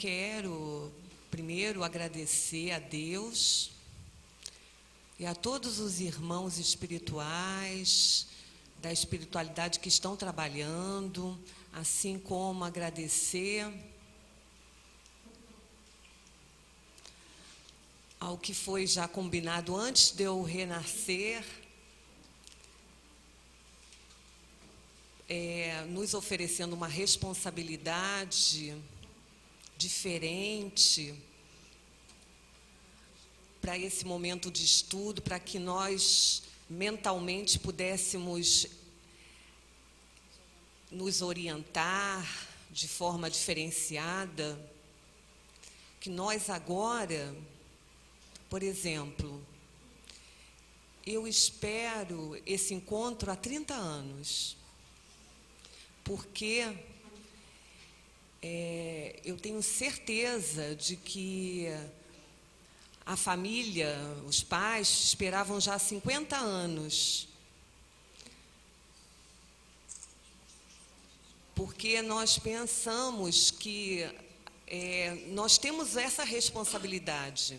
quero primeiro agradecer a Deus e a todos os irmãos espirituais da espiritualidade que estão trabalhando, assim como agradecer ao que foi já combinado antes de eu renascer, nos oferecendo uma responsabilidade diferente para esse momento de estudo, para que nós mentalmente pudéssemos nos orientar de forma diferenciada, que nós agora, por exemplo, eu espero esse encontro há 30 anos, porque eu tenho certeza de que a família, os pais, esperavam já há 50 anos. Porque nós pensamos que nós temos essa responsabilidade.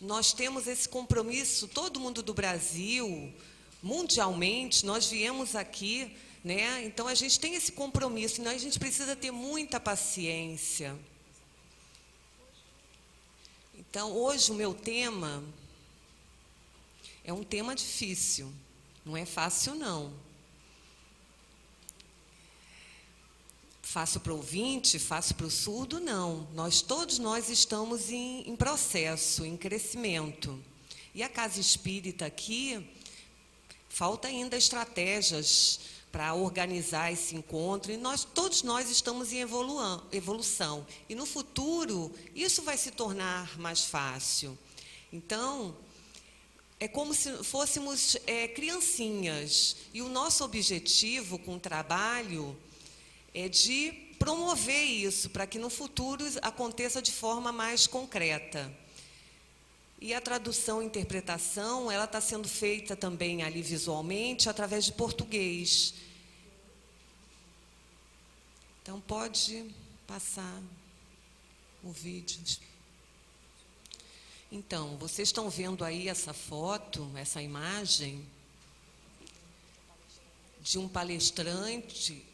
Nós temos esse compromisso, todo mundo do Brasil, mundialmente, nós viemos aqui, né? Então a gente tem esse compromisso, e a gente precisa ter muita paciência. Então, hoje o meu tema é um tema difícil, não é fácil, não. Fácil para o ouvinte, fácil para o surdo, não. Todos nós estamos em processo, em crescimento. E a Casa Espírita aqui, falta ainda estratégias para organizar esse encontro, e todos nós estamos em evolução. E no futuro, isso vai se tornar mais fácil. Então, é como se fôssemos criancinhas, e o nosso objetivo com o trabalho é de promover isso, para que no futuro aconteça de forma mais concreta. E a tradução e interpretação, ela está sendo feita também ali visualmente, através de português. Então, pode passar o vídeo. Então, vocês estão vendo aí essa foto, essa imagem de um palestrante,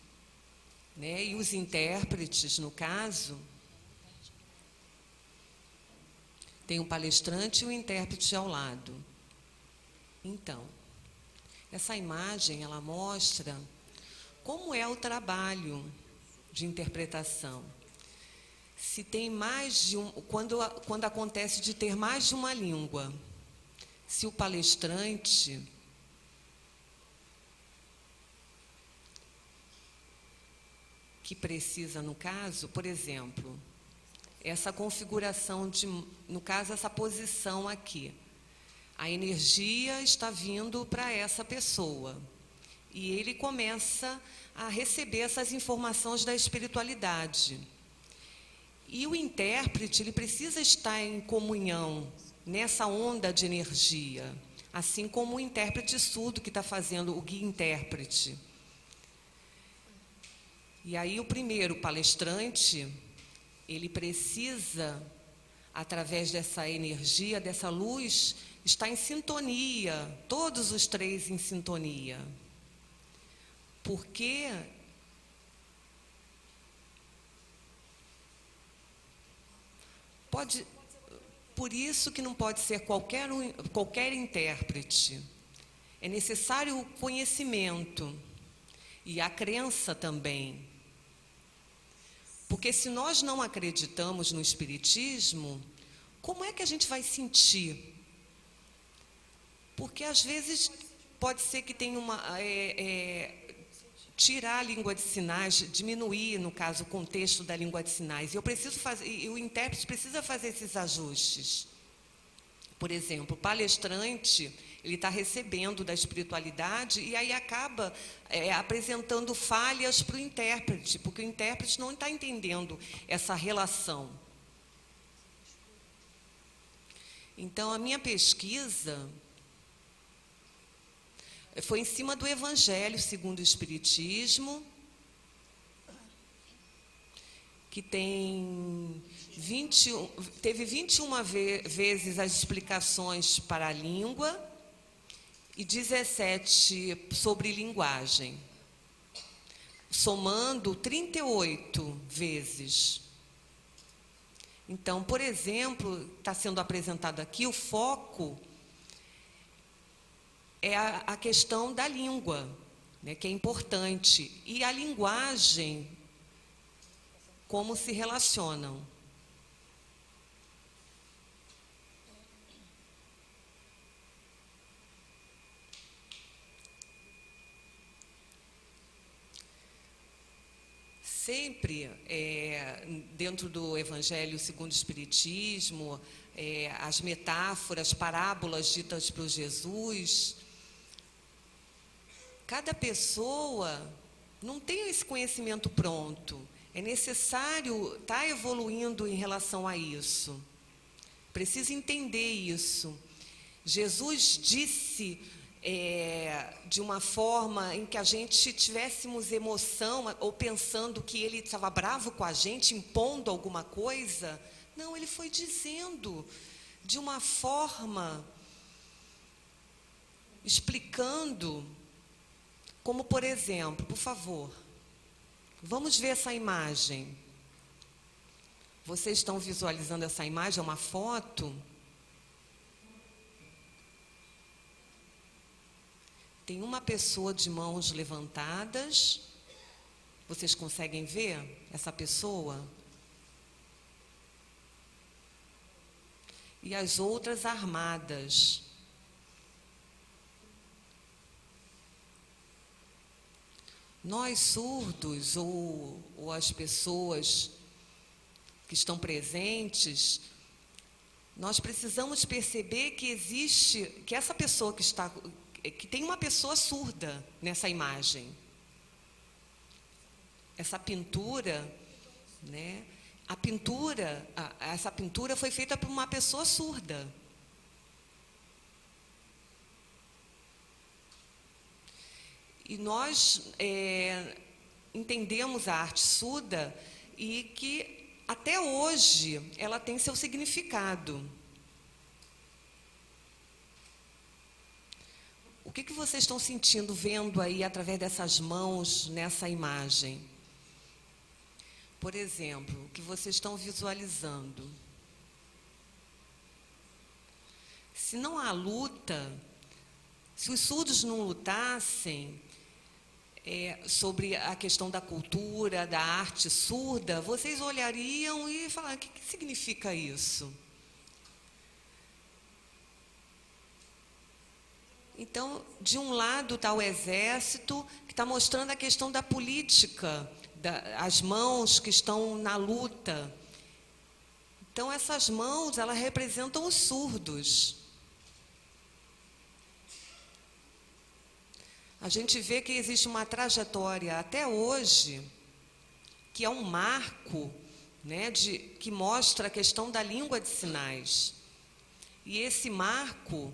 né, e os intérpretes, no caso. Tem um palestrante e um intérprete ao lado. Então, essa imagem, ela mostra como é o trabalho de interpretação. Se tem mais de quando acontece de ter mais de uma língua, se o palestrante que precisa, no caso, por exemplo, essa configuração no caso, essa posição aqui. A energia está vindo para essa pessoa. E ele começa a receber essas informações da espiritualidade. E o intérprete, ele precisa estar em comunhão nessa onda de energia, assim como o intérprete surdo que está fazendo, o guia-intérprete. E aí o primeiro palestrante, ele precisa, através dessa energia, dessa luz, estar em sintonia, todos os três em sintonia. Porque por isso que não pode ser qualquer intérprete. É necessário o conhecimento e a crença também. Porque se nós não acreditamos no Espiritismo, como é que a gente vai sentir? Porque às vezes pode ser que tenha tirar a língua de sinais, diminuir, no caso, o contexto da língua de sinais. E o intérprete precisa fazer esses ajustes. Por exemplo, o palestrante, ele está recebendo da espiritualidade e aí acaba apresentando falhas para o intérprete, porque o intérprete não está entendendo essa relação. Então, a minha pesquisa foi em cima do Evangelho segundo o Espiritismo que teve 21 vezes as explicações para a língua e 17 sobre linguagem, somando 38 vezes. Então, por exemplo, está sendo apresentado aqui o foco é a questão da língua, né, que é importante, e a linguagem, como se relacionam. Sempre, dentro do Evangelho segundo o Espiritismo, as metáforas, parábolas ditas por Jesus, cada pessoa não tem esse conhecimento pronto. É necessário estar evoluindo em relação a isso. Precisa entender isso. Jesus disse de uma forma em que a gente tivéssemos emoção ou pensando que ele estava bravo com a gente, impondo alguma coisa. Não, ele foi dizendo de uma forma, explicando, como por exemplo, por favor, vamos ver essa imagem. Vocês estão visualizando essa imagem, é uma foto. Tem uma pessoa de mãos levantadas. Vocês conseguem ver essa pessoa? E as outras armadas. Nós surdos ou as pessoas que estão presentes, nós precisamos perceber que existe, que essa pessoa que tem uma pessoa surda nessa imagem. Essa pintura, né? Essa pintura foi feita por uma pessoa surda. E nós entendemos a arte surda e que até hoje ela tem seu significado. O que vocês estão sentindo, vendo aí através dessas mãos nessa imagem? Por exemplo, o que vocês estão visualizando? Se não há luta, se os surdos não lutassem sobre a questão da cultura, da arte surda, vocês olhariam e falariam: o que significa isso? Então, de um lado está o exército, que está mostrando a questão da política, as mãos que estão na luta. Então, essas mãos, elas representam os surdos. A gente vê que existe uma trajetória até hoje, que é um marco, né, que mostra a questão da língua de sinais. E esse marco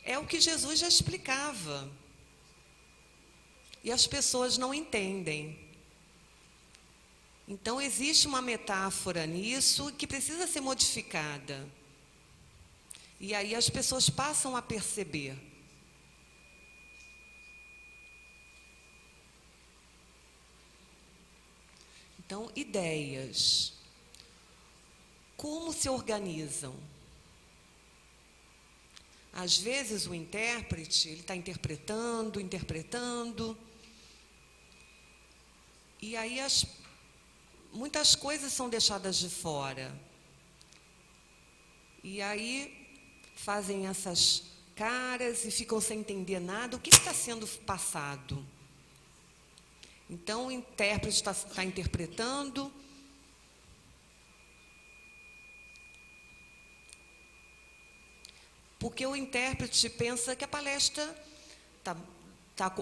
é o que Jesus já explicava. E as pessoas não entendem. Então, existe uma metáfora nisso que precisa ser modificada. E aí as pessoas passam a perceber. Então, ideias. Como se organizam? Às vezes o intérprete, ele está interpretando, e aí muitas coisas são deixadas de fora. E aí fazem essas caras e ficam sem entender nada. O que está sendo passado? Então o intérprete está interpretando. Porque o intérprete pensa que a palestra está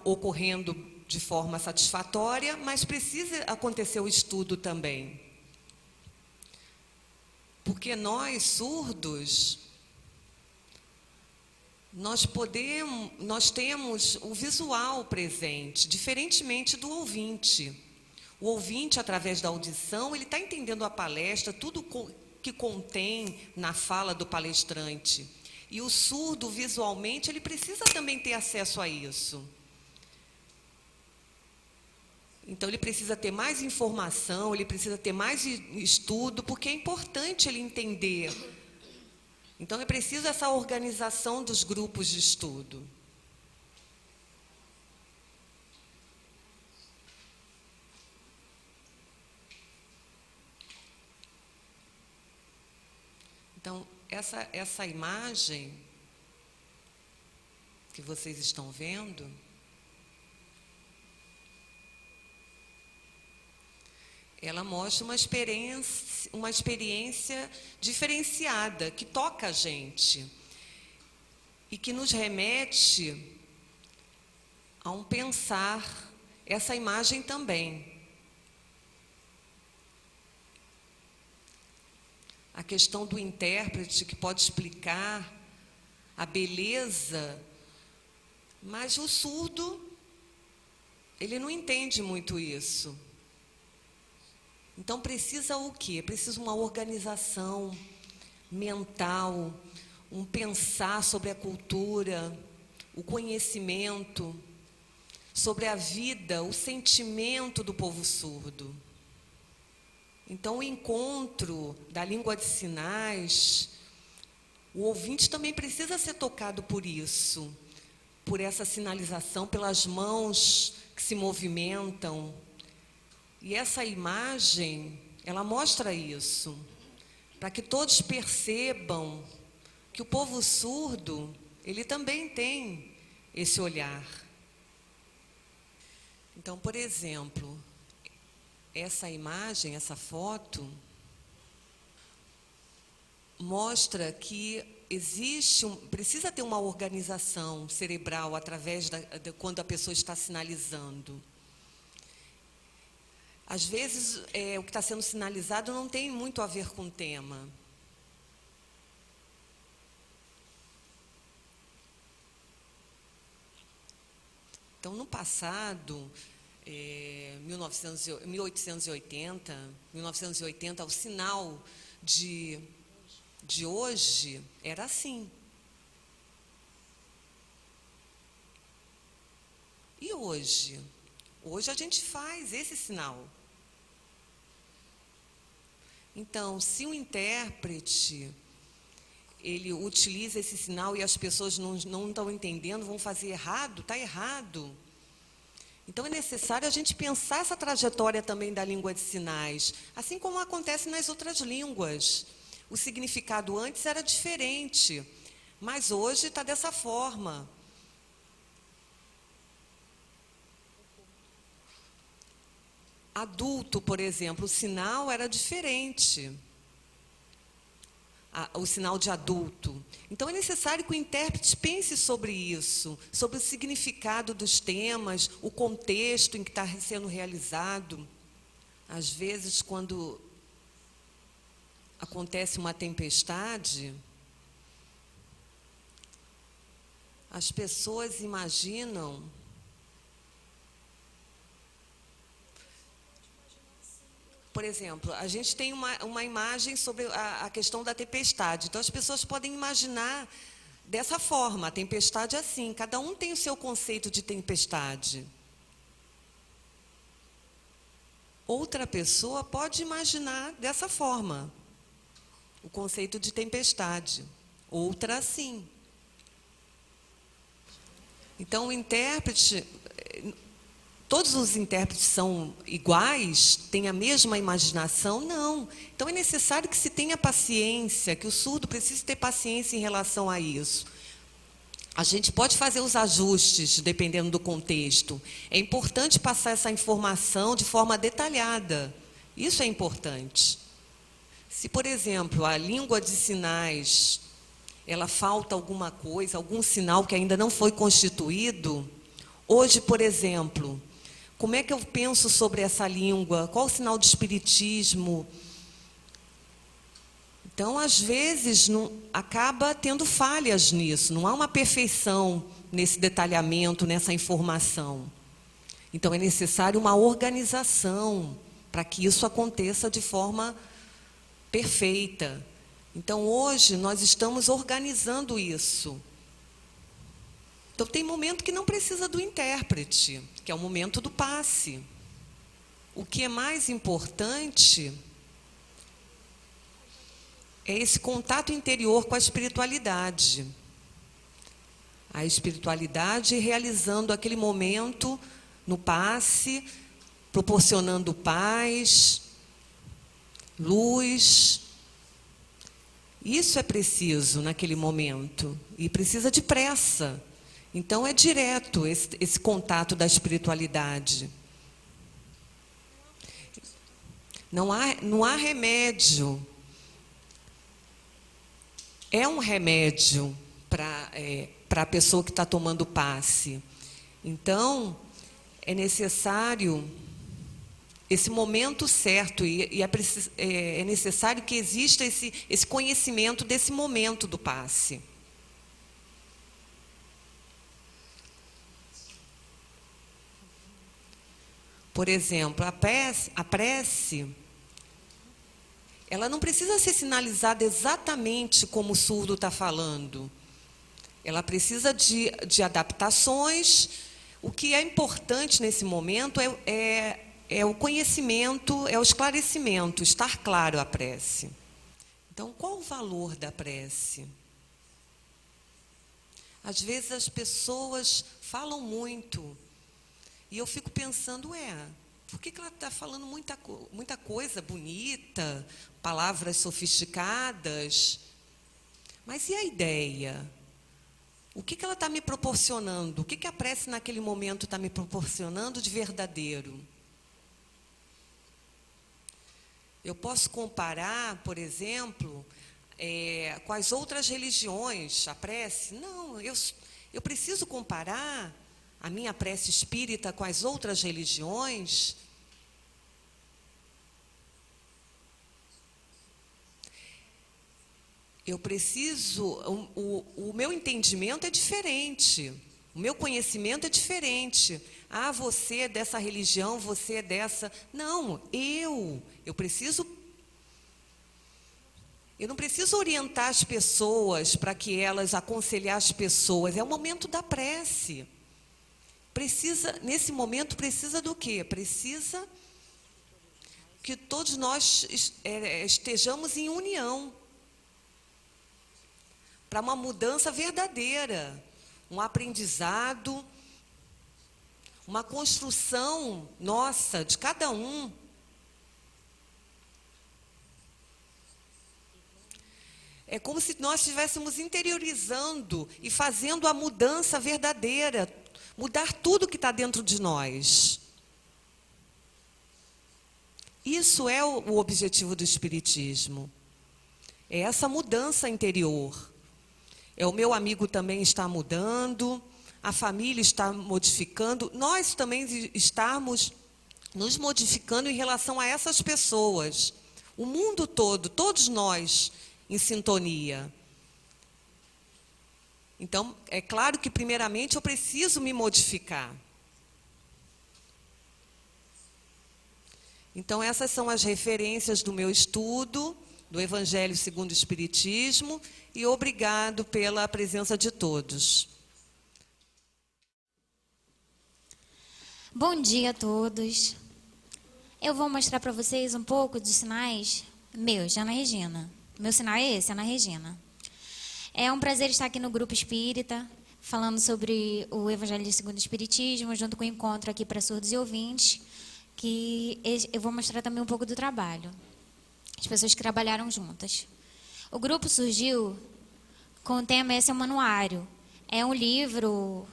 ocorrendo de forma satisfatória, mas precisa acontecer o estudo também. Porque nós, surdos, nós temos o visual presente, diferentemente do ouvinte. O ouvinte, através da audição, ele está entendendo a palestra, tudo que contém na fala do palestrante. E o surdo, visualmente, ele precisa também ter acesso a isso. Então, ele precisa ter mais informação, ele precisa ter mais estudo, porque é importante ele entender. Então, é preciso essa organização dos grupos de estudo. Então, essa imagem que vocês estão vendo, ela mostra uma experiência diferenciada, que toca a gente e que nos remete a um pensar essa imagem também. A questão do intérprete, que pode explicar a beleza, mas o surdo, ele não entende muito isso. Então, precisa o quê? Precisa uma organização mental, um pensar sobre a cultura, o conhecimento, sobre a vida, o sentimento do povo surdo. Então, o encontro da língua de sinais, o ouvinte também precisa ser tocado por isso, por essa sinalização, pelas mãos que se movimentam. E essa imagem, ela mostra isso, para que todos percebam que o povo surdo, ele também tem esse olhar. Então, por exemplo, essa imagem, essa foto, mostra que precisa ter uma organização cerebral através quando a pessoa está sinalizando. Às vezes, o que está sendo sinalizado não tem muito a ver com o tema. Então, no passado, 1880, o sinal de hoje era assim. E hoje? Hoje a gente faz esse sinal. Então, se o intérprete, ele utiliza esse sinal e as pessoas não estão entendendo, vão fazer errado, está errado. Então, é necessário a gente pensar essa trajetória também da língua de sinais, assim como acontece nas outras línguas. O significado antes era diferente, mas hoje está dessa forma. Adulto, por exemplo, o sinal era diferente. O sinal de adulto. Então, é necessário que o intérprete pense sobre isso, sobre o significado dos temas, o contexto em que está sendo realizado. Às vezes, quando acontece uma tempestade, as pessoas imaginam por exemplo, a gente tem uma imagem sobre a questão da tempestade. Então, as pessoas podem imaginar dessa forma, a tempestade é assim. Cada um tem o seu conceito de tempestade. Outra pessoa pode imaginar dessa forma, o conceito de tempestade. Outra assim. Então, o intérprete... Todos os intérpretes são iguais? Têm a mesma imaginação? Não. Então, é necessário que se tenha paciência, que o surdo precise ter paciência em relação a isso. A gente pode fazer os ajustes, dependendo do contexto. É importante passar essa informação de forma detalhada. Isso é importante. Se, por exemplo, a língua de sinais, ela falta alguma coisa, algum sinal que ainda não foi constituído, hoje, por exemplo... Como é que eu penso sobre essa língua? Qual o sinal de espiritismo? Então, às vezes, acaba tendo falhas nisso, não há uma perfeição nesse detalhamento, nessa informação. Então, é necessário uma organização para que isso aconteça de forma perfeita. Então, hoje, nós estamos organizando isso. Então, tem momento que não precisa do intérprete, que é o momento do passe. O que é mais importante é esse contato interior com a espiritualidade. A espiritualidade realizando aquele momento no passe, proporcionando paz, luz. Isso é preciso naquele momento e precisa de pressa. Então é direto esse contato da espiritualidade. Não há remédio. É um remédio para a pessoa que está tomando passe. Então, é necessário esse momento certo e é necessário que exista esse conhecimento desse momento do passe. Por exemplo, a prece, ela não precisa ser sinalizada exatamente como o surdo está falando. Ela precisa de adaptações. O que é importante nesse momento é o conhecimento, é o esclarecimento, estar claro a prece. Então, qual o valor da prece? Às vezes as pessoas falam muito e eu fico pensando, por que ela está falando muita coisa bonita, palavras sofisticadas? Mas e a ideia? O que ela está me proporcionando? O que a prece naquele momento está me proporcionando de verdadeiro? Eu posso comparar, por exemplo, com as outras religiões, a prece? Não, eu preciso comparar a minha prece espírita com as outras religiões? Eu preciso, o meu entendimento é diferente, o meu conhecimento é diferente. Ah, você é dessa religião, você é dessa... Não, eu não preciso orientar as pessoas para que elas aconselhar as pessoas. É o momento da prece. Nesse momento, precisa do quê? Precisa que todos nós estejamos em união para uma mudança verdadeira, um aprendizado, uma construção nossa, de cada um. É como se nós estivéssemos interiorizando e fazendo a mudança verdadeira, mudar tudo que está dentro de nós. Isso é o objetivo do Espiritismo. É essa mudança interior. O meu amigo também está mudando, a família está modificando, nós também estamos nos modificando em relação a essas pessoas. O mundo todo, todos nós em sintonia. Então, é claro que, primeiramente, eu preciso me modificar. Então, essas são as referências do meu estudo, do Evangelho segundo o Espiritismo, e obrigado pela presença de todos. Bom dia a todos. Eu vou mostrar para vocês um pouco de sinais meus, de Ana Regina. Meu sinal é esse, Ana Regina. É um prazer estar aqui no Grupo Espírita, falando sobre o Evangelho segundo o Espiritismo, junto com o encontro aqui para surdos e ouvintes, que eu vou mostrar também um pouco do trabalho. As pessoas que trabalharam juntas. O grupo surgiu com o tema esse manuário. É um livro,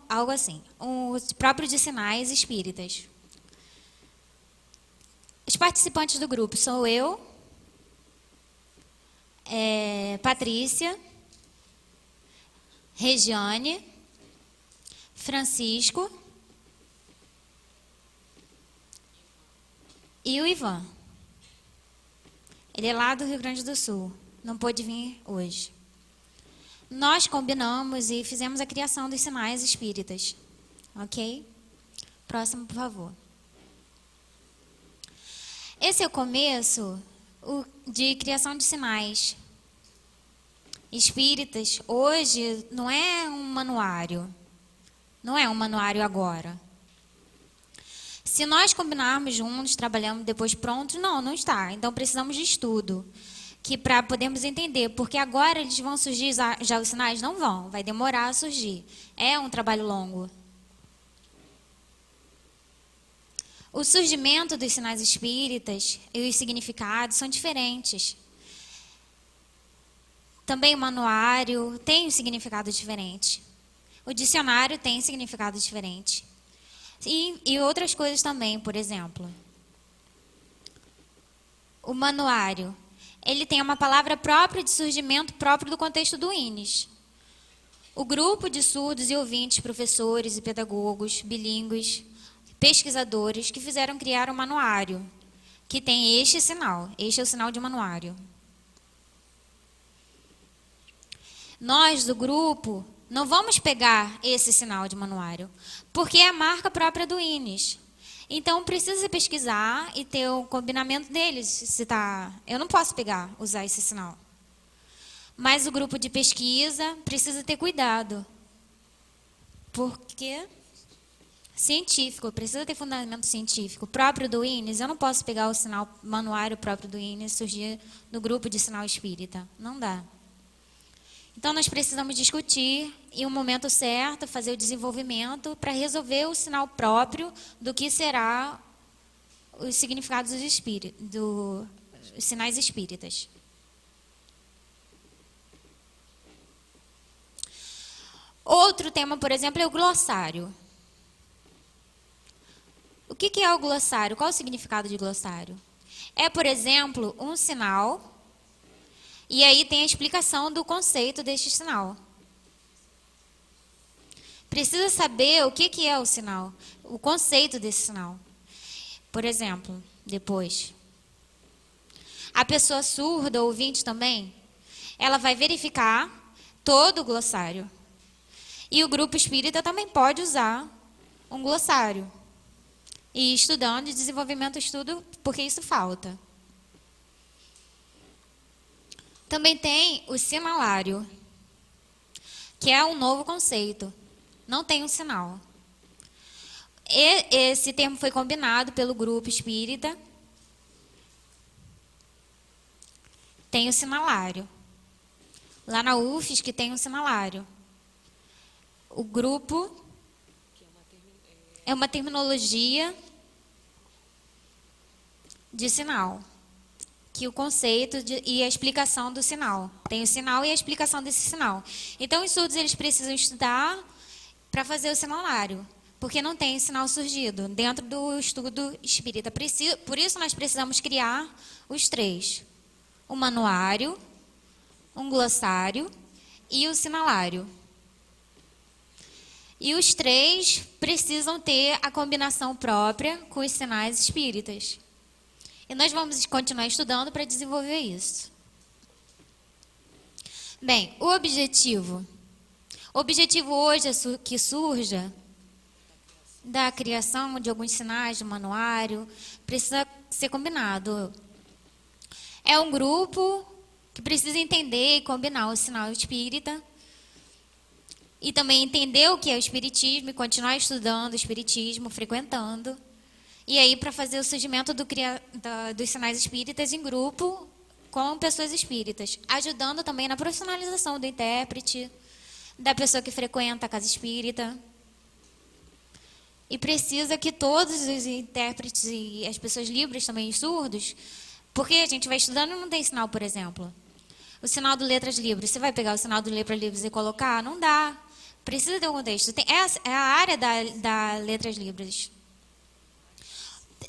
algo assim, próprio de sinais espíritas. Os participantes do grupo sou eu, Patrícia, Regiane, Francisco e o Ivan. Ele é lá do Rio Grande do Sul. Não pôde vir hoje. Nós combinamos e fizemos a criação dos sinais espíritas. Ok? Próximo, por favor. Esse é o começo de criação de sinais espíritas. Hoje não é um manuário. Não é um manuário agora. Se nós combinarmos juntos, trabalhamos depois pronto, não está. Então precisamos de estudo, que para podermos entender, porque agora eles vão surgir já os sinais? Não vão, vai demorar a surgir. É um trabalho longo. O surgimento dos sinais espíritas e os significados são diferentes. Também o manuário tem um significado diferente. O dicionário tem significado diferente. E outras coisas também, por exemplo. O manuário, ele tem uma palavra própria de surgimento próprio do contexto do INES. O grupo de surdos e ouvintes, professores e pedagogos, bilíngues, pesquisadores que fizeram criar um manuário, que tem este sinal. Este é o sinal de manuário. Nós, do grupo, não vamos pegar esse sinal de manuário, porque é a marca própria do INES. Então, precisa pesquisar e ter o combinamento deles. Eu não posso usar esse sinal. Mas o grupo de pesquisa precisa ter cuidado. Porque científico, precisa ter fundamento científico. Próprio do INES, eu não posso pegar o sinal manuário próprio do INES e surgir no grupo de sinal espírita. Não dá. Então, nós precisamos discutir em um momento certo, fazer o desenvolvimento para resolver o sinal próprio do que será os significados dos sinais espíritas. Outro tema, por exemplo, é o glossário. O que é o glossário? Qual é o significado de glossário? É, por exemplo, um sinal. E aí tem a explicação do conceito deste sinal. Precisa saber o que é o sinal, o conceito desse sinal. Por exemplo, depois, a pessoa surda, ouvinte também, ela vai verificar todo o glossário. E o grupo espírita também pode usar um glossário. E estudando, desenvolvimento do estudo, porque isso falta. Também tem o sinalário, que é um novo conceito. Não tem um sinal. Esse termo foi combinado pelo grupo espírita. Tem o sinalário. Lá na UFES que tem um sinalário. O grupo é uma terminologia de sinal. Que o conceito e a explicação do sinal. Tem o sinal e a explicação desse sinal. Então, os surdos eles precisam estudar para fazer o sinalário, porque não tem sinal surgido dentro do estudo espírita. Por isso, nós precisamos criar os três. O manuário, um glossário e o sinalário. E os três precisam ter a combinação própria com os sinais espíritas. E nós vamos continuar estudando para desenvolver isso. Bem, o objetivo. O objetivo hoje é que surja da criação de alguns sinais do manuário. Precisa ser combinado. É um grupo que precisa entender e combinar o sinal espírita. E também entender o que é o espiritismo e continuar estudando o espiritismo, frequentando. E aí, para fazer o surgimento dos sinais espíritas em grupo com pessoas espíritas, ajudando também na profissionalização do intérprete, da pessoa que frequenta a casa espírita. E precisa que todos os intérpretes e as pessoas livres também, os surdos, porque a gente vai estudando e não tem sinal, por exemplo. O sinal do Letras Livres, você vai pegar o sinal do Letras Livres e colocar? Não dá. Precisa ter um contexto. É a área da Letras Livres.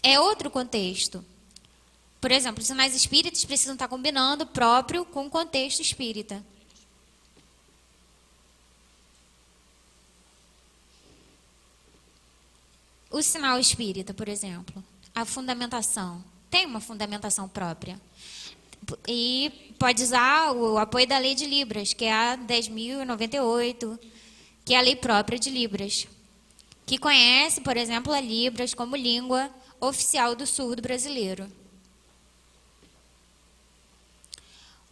É outro contexto. Por exemplo, os sinais espíritas precisam estar combinando próprio com o contexto espírita. O sinal espírita, por exemplo, a fundamentação, tem uma fundamentação própria. E pode usar o apoio da Lei de Libras, que é a 10.098, que é a lei própria de Libras, que conhece, por exemplo, a Libras como língua oficial do surdo brasileiro.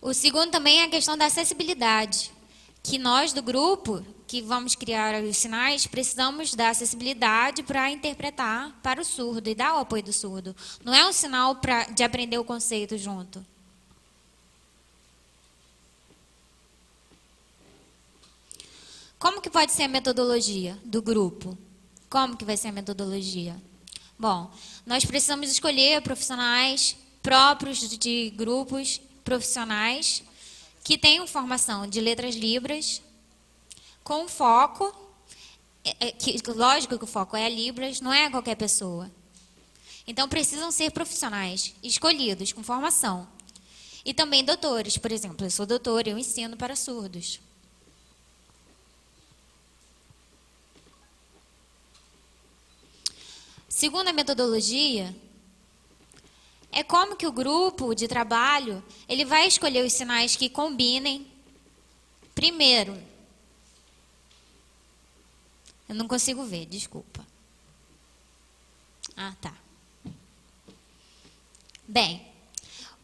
O segundo também é a questão da acessibilidade, que nós do grupo, que vamos criar os sinais, precisamos da acessibilidade para interpretar para o surdo e dar o apoio do surdo. Não é um sinal de aprender o conceito junto. Como que pode ser a metodologia do grupo? Como que vai ser a metodologia? Bom, nós precisamos escolher profissionais próprios de grupos profissionais que tenham formação de letras libras, com foco, lógico que o foco é a Libras, não é qualquer pessoa. Então, precisam ser profissionais escolhidos, com formação. E também doutores, por exemplo, eu sou doutora, eu ensino para surdos. Segunda metodologia é como que o grupo de trabalho ele vai escolher os sinais que combinem. Primeiro, eu não consigo ver, desculpa. Ah, tá. Bem,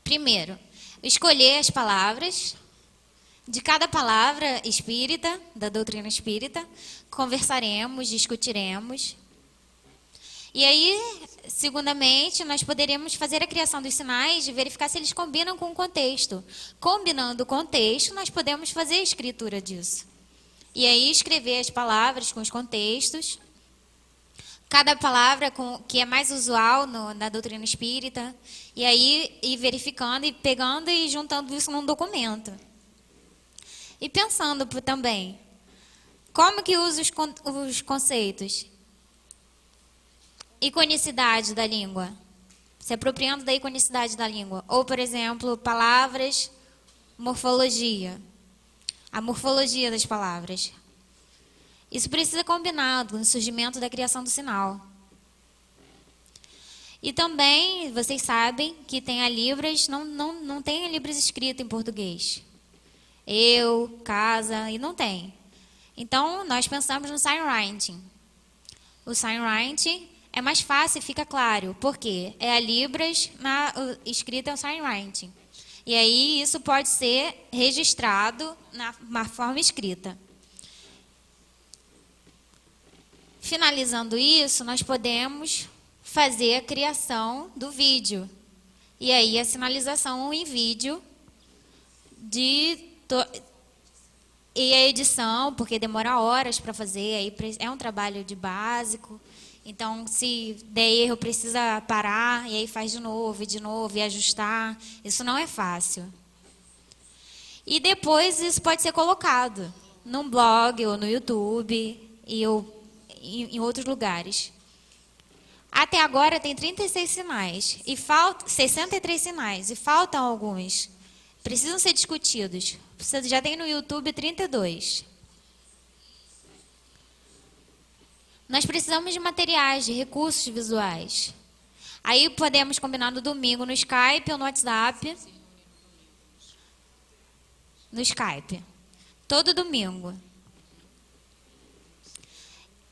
primeiro, escolher as palavras de cada palavra espírita, da doutrina espírita, conversaremos, discutiremos. E aí, segundamente, nós poderemos fazer a criação dos sinais e verificar se eles combinam com o contexto. Combinando o contexto, nós podemos fazer a escritura disso. E aí, escrever as palavras com os contextos. Cada palavra que é mais usual na doutrina espírita. E aí, ir verificando e pegando e juntando isso num documento. E pensando também, como que usa os conceitos? Iconicidade da língua, se apropriando da iconicidade da língua. Ou, por exemplo, palavras, morfologia. A morfologia das palavras. Isso precisa combinar com o surgimento da criação do sinal. E também, vocês sabem que tem a Libras, não tem a Libras escrita em português. Eu, casa, e não tem. Então, nós pensamos no signwriting. O signwriting é mais fácil e fica claro, porque é a Libras escrita em signwriting. E aí isso pode ser registrado na forma escrita. Finalizando isso, nós podemos fazer a criação do vídeo. E aí a sinalização em vídeo e a edição, porque demora horas para fazer, aí é um trabalho de básico. Então, se der erro, precisa parar, e aí faz de novo, e ajustar. Isso não é fácil. E depois isso pode ser colocado num blog, ou no YouTube, em outros lugares. Até agora tem 36 sinais, 63 sinais, e faltam alguns. Precisam ser discutidos. Você já tem no YouTube 32. Nós precisamos de materiais, de recursos visuais. Aí podemos combinar no domingo no Skype ou no WhatsApp. No Skype. Todo domingo.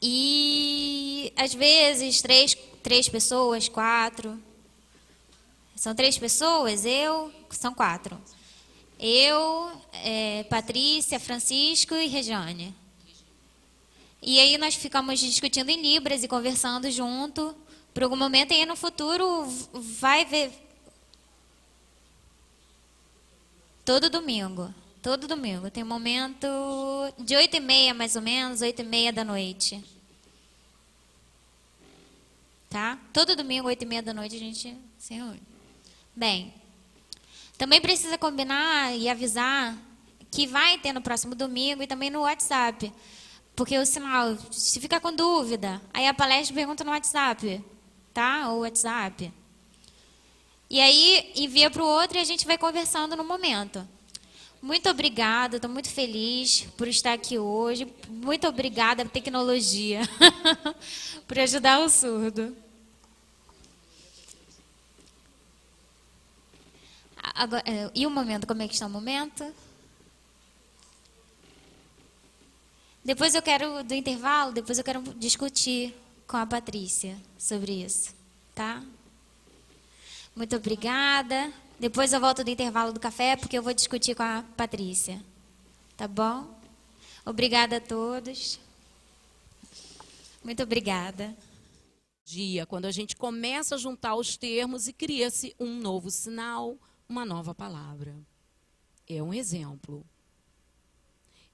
E às vezes três pessoas, 4. São 3 pessoas, são 4. Eu, Patrícia, Francisco e Regiane. E aí nós ficamos discutindo em Libras e conversando junto. Por algum momento, e aí no futuro vai ver. Todo domingo. Tem um momento de 8h30, mais ou menos, 8h30 da noite. Tá? Todo domingo, 8h30 da noite, a gente se reúne. Bem, também precisa combinar e avisar que vai ter no próximo domingo e também no WhatsApp. Porque o sinal, se ficar com dúvida, aí a palestra pergunta no WhatsApp, tá? Ou WhatsApp. E aí envia para o outro e a gente vai conversando no momento. Muito obrigada, estou muito feliz por estar aqui hoje. Muito obrigada à tecnologia por ajudar o surdo. Agora, e o momento? Como é que está o momento? Depois do intervalo, depois eu quero discutir com a Patrícia sobre isso, tá? Muito obrigada. Depois eu volto do intervalo do café, porque eu vou discutir com a Patrícia. Tá bom? Obrigada a todos. Muito obrigada. Quando a gente começa a juntar os termos e cria-se um novo sinal, uma nova palavra. É um exemplo.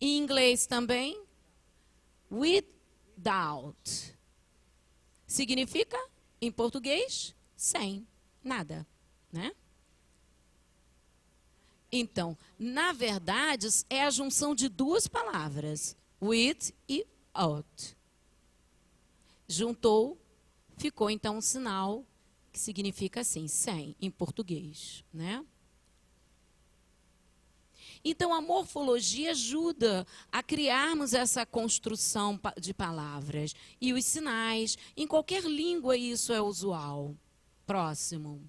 Em inglês também, without. Significa, em português, sem, nada, né? Então, na verdade, é a junção de duas palavras, with e out. Juntou, ficou então um sinal que significa assim, sem, em português, né? Então, a morfologia ajuda a criarmos essa construção de palavras. E os sinais, em qualquer língua isso é usual. Próximo.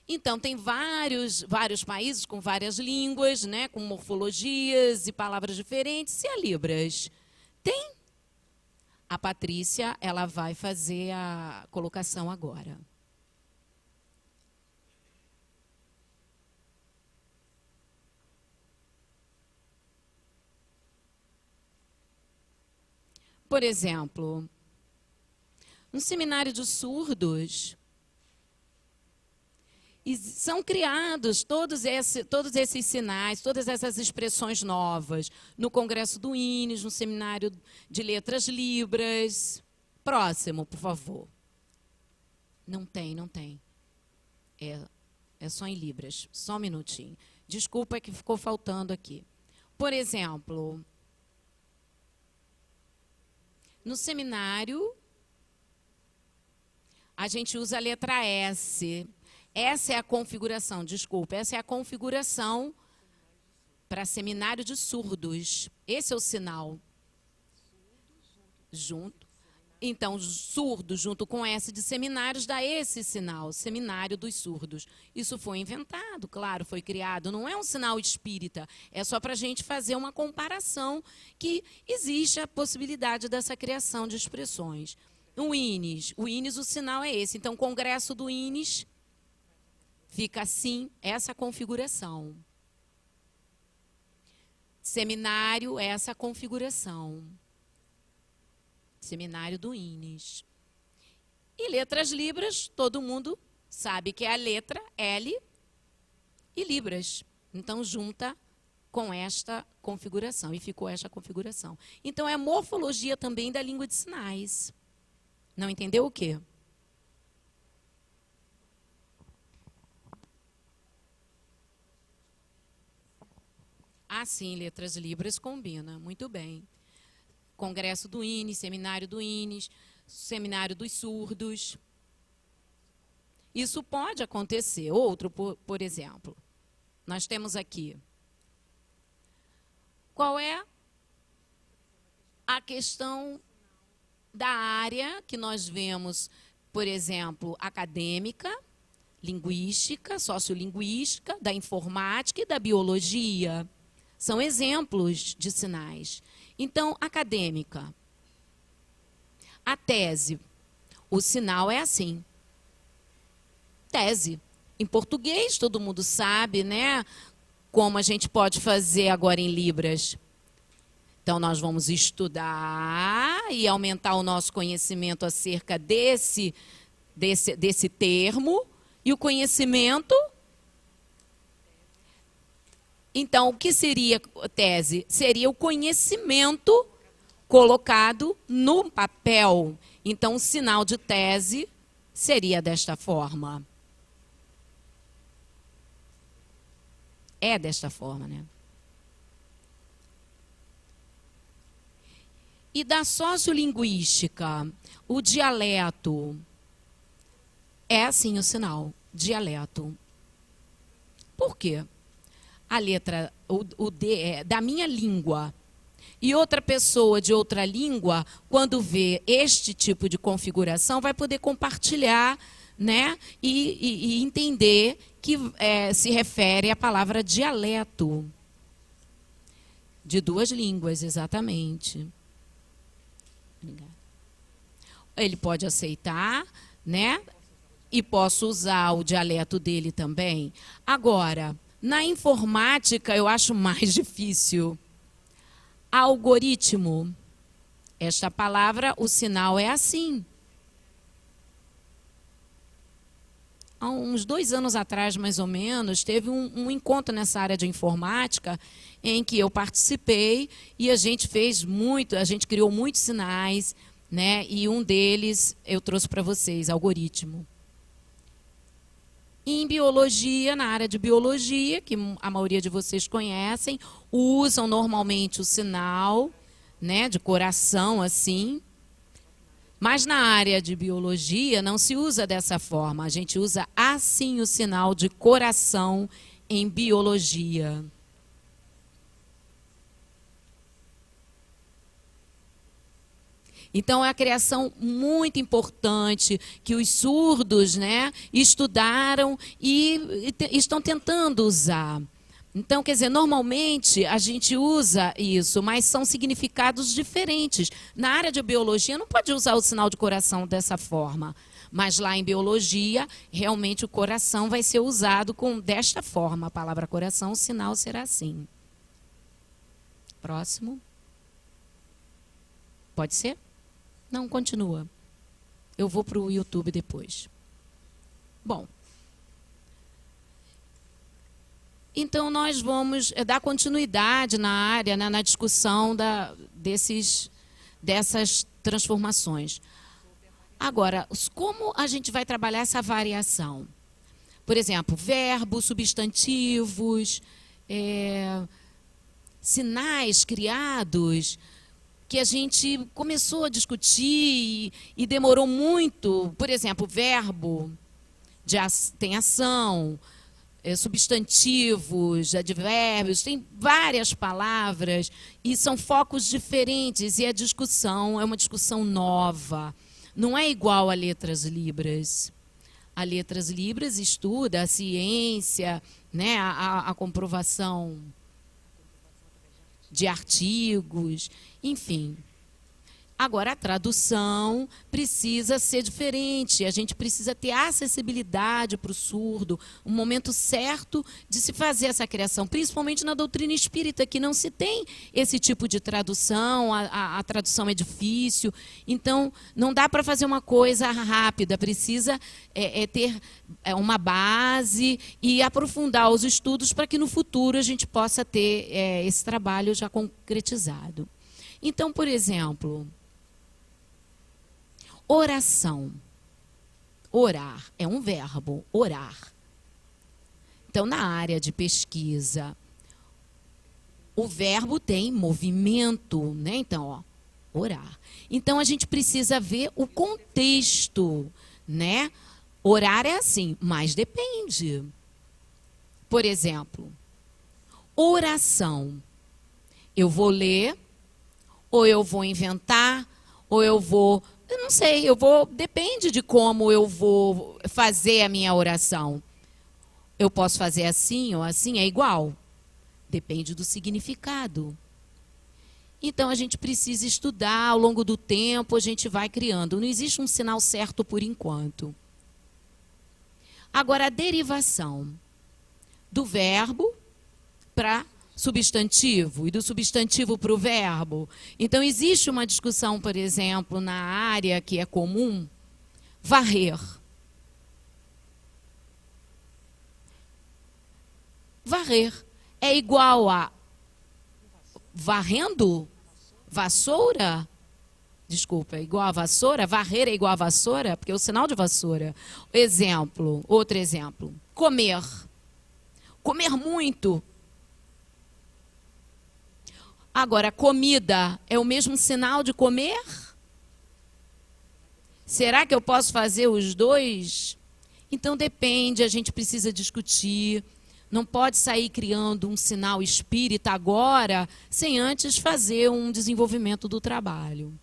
Então, tem vários países com várias línguas, né, com morfologias e palavras diferentes. E a Libras? Tem? A Patrícia, ela vai fazer a colocação agora. Por exemplo, no seminário de surdos, são criados todos esses sinais, todas essas expressões novas, no Congresso do INES, no Seminário de Letras Libras. Próximo, por favor. Não tem. É só em Libras. Só um minutinho. Desculpa que ficou faltando aqui. Por exemplo, no seminário, a gente usa a letra S. Essa é a configuração, essa é a configuração para seminário de surdos. Esse é o sinal. Então, surdo junto com S de seminários dá esse sinal, seminário dos surdos. Isso foi inventado, claro, foi criado. Não é um sinal espírita, é só para a gente fazer uma comparação que existe a possibilidade dessa criação de expressões. O INES, o sinal é esse. Então, o Congresso do INES fica assim, essa configuração. Seminário, essa configuração. Seminário do INES. E letras Libras, todo mundo sabe que é a letra L e Libras. Então, junta com esta configuração. E ficou esta configuração. Então, é a morfologia também da língua de sinais. Não entendeu o quê? Ah, sim, letras Libras combina. Muito bem. Congresso do INES, Seminário do INES, Seminário dos Surdos. Isso pode acontecer. Outro, por exemplo, nós temos aqui. Qual é a questão da área que nós vemos, por exemplo, acadêmica, linguística, sociolinguística, da informática e da biologia? São exemplos de sinais. Então, acadêmica. A tese. O sinal é assim. Tese. Em português, todo mundo sabe, né? Como a gente pode fazer agora em Libras. Então, nós vamos estudar e aumentar o nosso conhecimento acerca desse termo. E o conhecimento... Então, o que seria tese? Seria o conhecimento colocado no papel. Então, o sinal de tese seria desta forma. É desta forma, né? E da sociolinguística, o dialeto. É assim o sinal, dialeto. Por quê? A letra, o D é da minha língua. E outra pessoa de outra língua, quando vê este tipo de configuração, vai poder compartilhar né? E entender que se refere à palavra dialeto. De duas línguas, exatamente. Obrigada. Ele pode aceitar, né? E posso usar o dialeto dele também. Agora, na informática, eu acho mais difícil. Algoritmo. Esta palavra, o sinal é assim. Há uns 2 anos atrás, mais ou menos, teve um encontro nessa área de informática em que eu participei e a gente criou muitos sinais, né? E um deles eu trouxe para vocês, algoritmo. Em biologia, na área de biologia, que a maioria de vocês conhecem, usam normalmente o sinal, né, de coração, assim. Mas na área de biologia não se usa dessa forma. A gente usa assim o sinal de coração em biologia. Então, é a criação muito importante que os surdos, né, estudaram e estão tentando usar. Então, quer dizer, normalmente a gente usa isso, mas são significados diferentes. Na área de biologia não pode usar o sinal de coração dessa forma. Mas lá em biologia, realmente o coração vai ser usado desta forma. A palavra coração, o sinal será assim. Próximo. Pode ser? Não, continua. Eu vou para o YouTube depois. Bom. Então, nós vamos dar continuidade na área, né, na discussão dessas transformações. Agora, como a gente vai trabalhar essa variação? Por exemplo, verbos, substantivos, sinais criados, que a gente começou a discutir e demorou muito. Por exemplo, verbo tem ação, substantivos, advérbios, tem várias palavras e são focos diferentes e a discussão é uma discussão nova. Não é igual a letras libras. A letras libras estuda a ciência, né, a comprovação de artigos, enfim. Agora, a tradução precisa ser diferente, a gente precisa ter acessibilidade para o surdo, um momento certo de se fazer essa criação, principalmente na doutrina espírita, que não se tem esse tipo de tradução, a tradução é difícil, então não dá para fazer uma coisa rápida, precisa ter uma base e aprofundar os estudos para que no futuro a gente possa ter esse trabalho já concretizado. Então, por exemplo, oração. Orar é um verbo, orar. Então, na área de pesquisa, o verbo tem movimento, né? Então, ó, orar. Então, a gente precisa ver o contexto, né? Orar é assim, mas depende. Por exemplo, oração. Eu vou ler, ou eu vou inventar, ou eu não sei, depende de como eu vou fazer a minha oração. Eu posso fazer assim ou assim, é igual. Depende do significado. Então, a gente precisa estudar, ao longo do tempo, a gente vai criando. Não existe um sinal certo por enquanto. Agora, a derivação do verbo para substantivo e do substantivo para o verbo. Então, existe uma discussão, por exemplo, na área que é comum, varrer. Varrer é igual a varrendo? Vassoura? Desculpa, é igual a vassoura? Varrer é igual a vassoura? Porque é o sinal de vassoura. Exemplo, outro exemplo. Comer. Comer muito. Agora, comida é o mesmo sinal de comer? Será que eu posso fazer os dois? Então, depende, a gente precisa discutir. Não pode sair criando um sinal espírita agora, sem antes fazer um desenvolvimento do trabalho.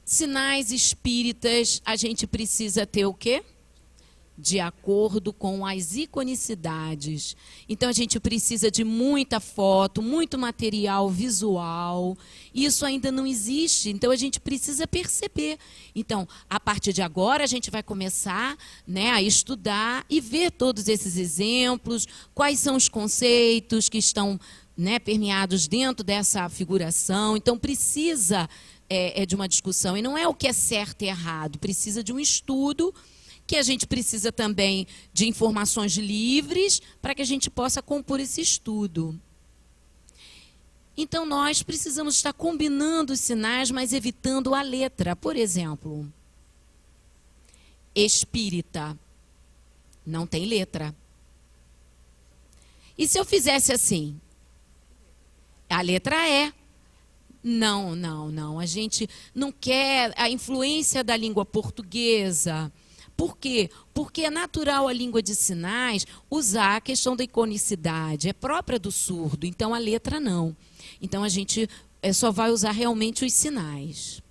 Sinais espíritas, a gente precisa ter o quê? De acordo com as iconicidades. Então, a gente precisa de muita foto, muito material visual. Isso ainda não existe, então a gente precisa perceber. Então, a partir de agora, a gente vai começar, né, a estudar e ver todos esses exemplos, quais são os conceitos que estão, né, permeados dentro dessa figuração. Então, precisa de uma discussão. E não é o que é certo e errado, precisa de um estudo, que a gente precisa também de informações livres para que a gente possa compor esse estudo. Então, nós precisamos estar combinando os sinais, mas evitando a letra. Por exemplo, espírita não tem letra. E se eu fizesse assim? A letra E. Não, não, não. A gente não quer a influência da língua portuguesa. Por quê? Porque é natural a língua de sinais usar a questão da iconicidade, é própria do surdo, então a letra não. Então a gente só vai usar realmente os sinais.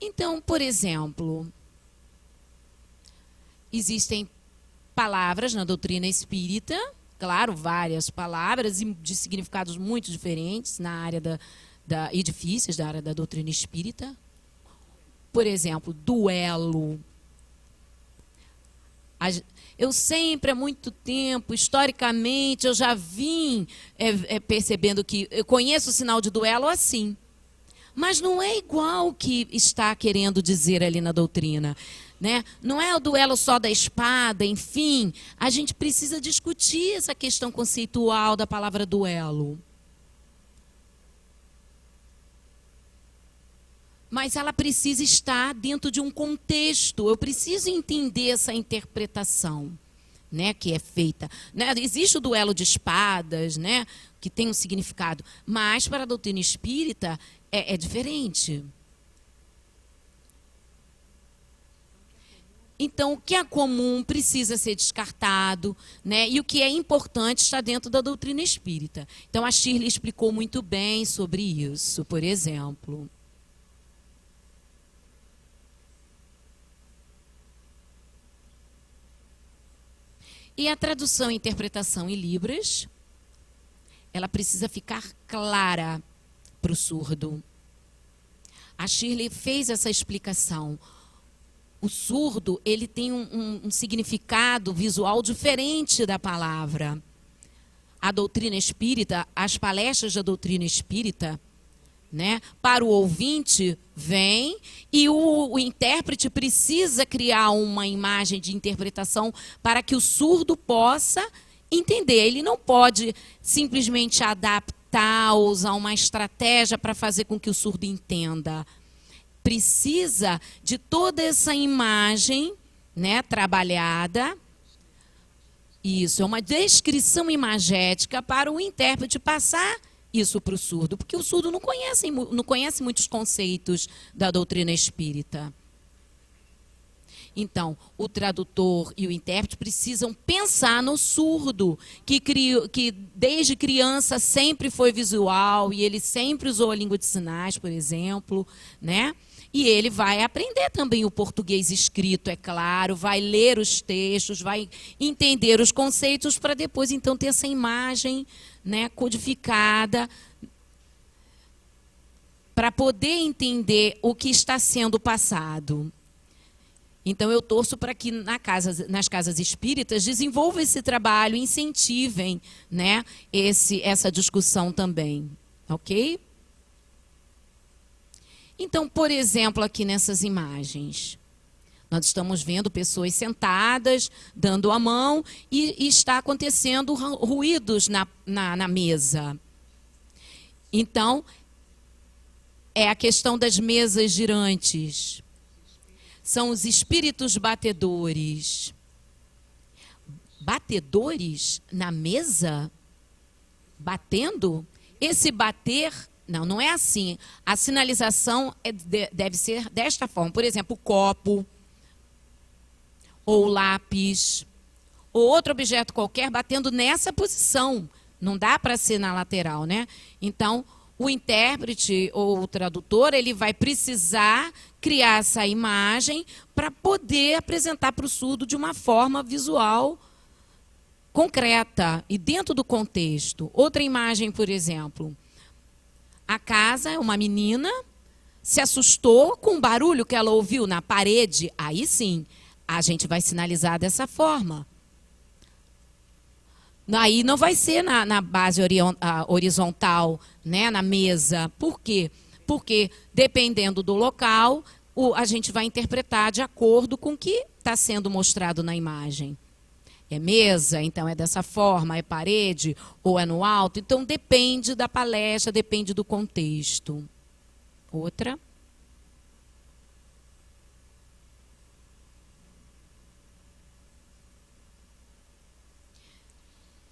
Então, por exemplo, existem palavras na doutrina espírita, claro, várias palavras de significados muito diferentes na área e difíceis da área da doutrina espírita. Por exemplo, duelo. Eu sempre, há muito tempo, historicamente, eu já vim percebendo que eu conheço o sinal de duelo assim. Mas não é igual o que está querendo dizer ali na doutrina, né? Não é o duelo só da espada, enfim. A gente precisa discutir essa questão conceitual da palavra duelo. Mas ela precisa estar dentro de um contexto. Eu preciso entender essa interpretação, né, que é feita. Né? Existe o duelo de espadas, né, que tem um significado, mas para a doutrina espírita é diferente. Então, o que é comum precisa ser descartado, né? E o que é importante está dentro da doutrina espírita. Então, a Shirley explicou muito bem sobre isso, por exemplo. E a tradução e interpretação em Libras, ela precisa ficar clara para o surdo. A Shirley fez essa explicação. O surdo, ele tem um significado visual diferente da palavra. A doutrina espírita, as palestras da doutrina espírita, né, para o ouvinte, vem e o intérprete precisa criar uma imagem de interpretação para que o surdo possa entender. Ele não pode simplesmente adaptar ou usar uma estratégia para fazer com que o surdo entenda. Precisa de toda essa imagem, né, trabalhada. Isso, é uma descrição imagética para o intérprete passar isso para o surdo, porque o surdo não conhece muitos conceitos da doutrina espírita. Então, o tradutor e o intérprete precisam pensar no surdo, que desde criança sempre foi visual e ele sempre usou a língua de sinais, por exemplo, né? E ele vai aprender também o português escrito, é claro, vai ler os textos, vai entender os conceitos para depois, então, ter essa imagem, né, codificada para poder entender o que está sendo passado. Então, eu torço para que nas casas espíritas desenvolvam esse trabalho, incentivem, né, essa discussão também, ok? Então, por exemplo, aqui nessas imagens, nós estamos vendo pessoas sentadas, dando a mão, e está acontecendo ruídos na mesa. Então, é a questão das mesas girantes. São os espíritos batedores. Batedores na mesa? Batendo? Esse bater... Não é assim. A sinalização deve ser desta forma. Por exemplo, o copo, ou o lápis, ou outro objeto qualquer batendo nessa posição. Não dá para ser na lateral, né? Então, o intérprete ou o tradutor, ele vai precisar criar essa imagem para poder apresentar para o surdo de uma forma visual concreta e dentro do contexto. Outra imagem, por exemplo, a casa, uma menina se assustou com o barulho que ela ouviu na parede. Aí sim, a gente vai sinalizar dessa forma. Aí não vai ser na base horizontal, né, na mesa. Por quê? Porque, dependendo do local, a gente vai interpretar de acordo com o que está sendo mostrado na imagem. É mesa, então é dessa forma, é parede ou é no alto. Então, depende da palestra, depende do contexto. Outra.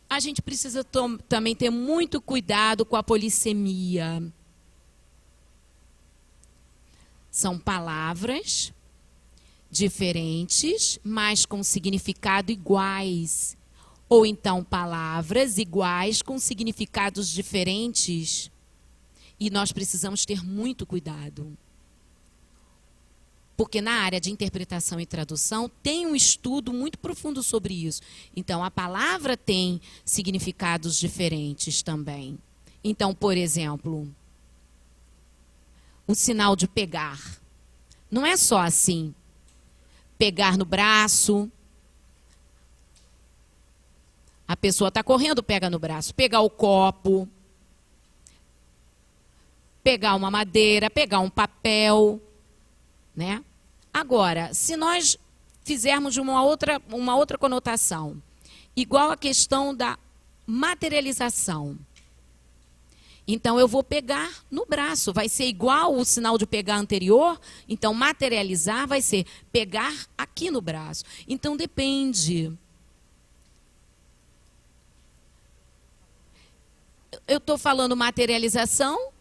A gente precisa também ter muito cuidado com a polissemia. São palavras diferentes, mas com significado iguais. Ou então palavras iguais com significados diferentes. E nós precisamos ter muito cuidado. Porque na área de interpretação e tradução tem um estudo muito profundo sobre isso. Então, a palavra tem significados diferentes também. Então, por exemplo, o sinal de pegar. Não é só assim. Pegar no braço. A pessoa está correndo, pega no braço. Pegar o copo. Pegar uma madeira, pegar um papel. Né? Agora, se nós fizermos uma outra conotação, igual a questão da materialização, então eu vou pegar no braço, vai ser igual o sinal de pegar anterior, então materializar vai ser pegar aqui no braço. Então depende. Eu estou falando materialização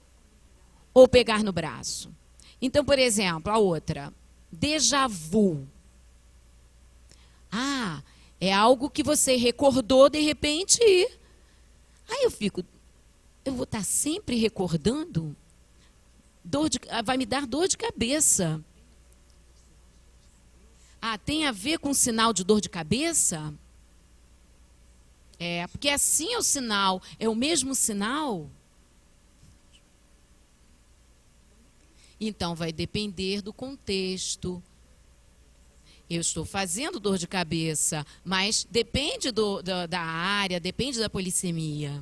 ou pegar no braço? Então, por exemplo, a outra, déjà vu. Ah, é algo que você recordou de repente e... Aí eu vou estar sempre recordando? Vai me dar dor de cabeça. Ah, tem a ver com sinal de dor de cabeça? É, porque assim é o sinal, é o mesmo sinal... Então, vai depender do contexto. Eu estou fazendo dor de cabeça, mas depende da área, depende da polissemia.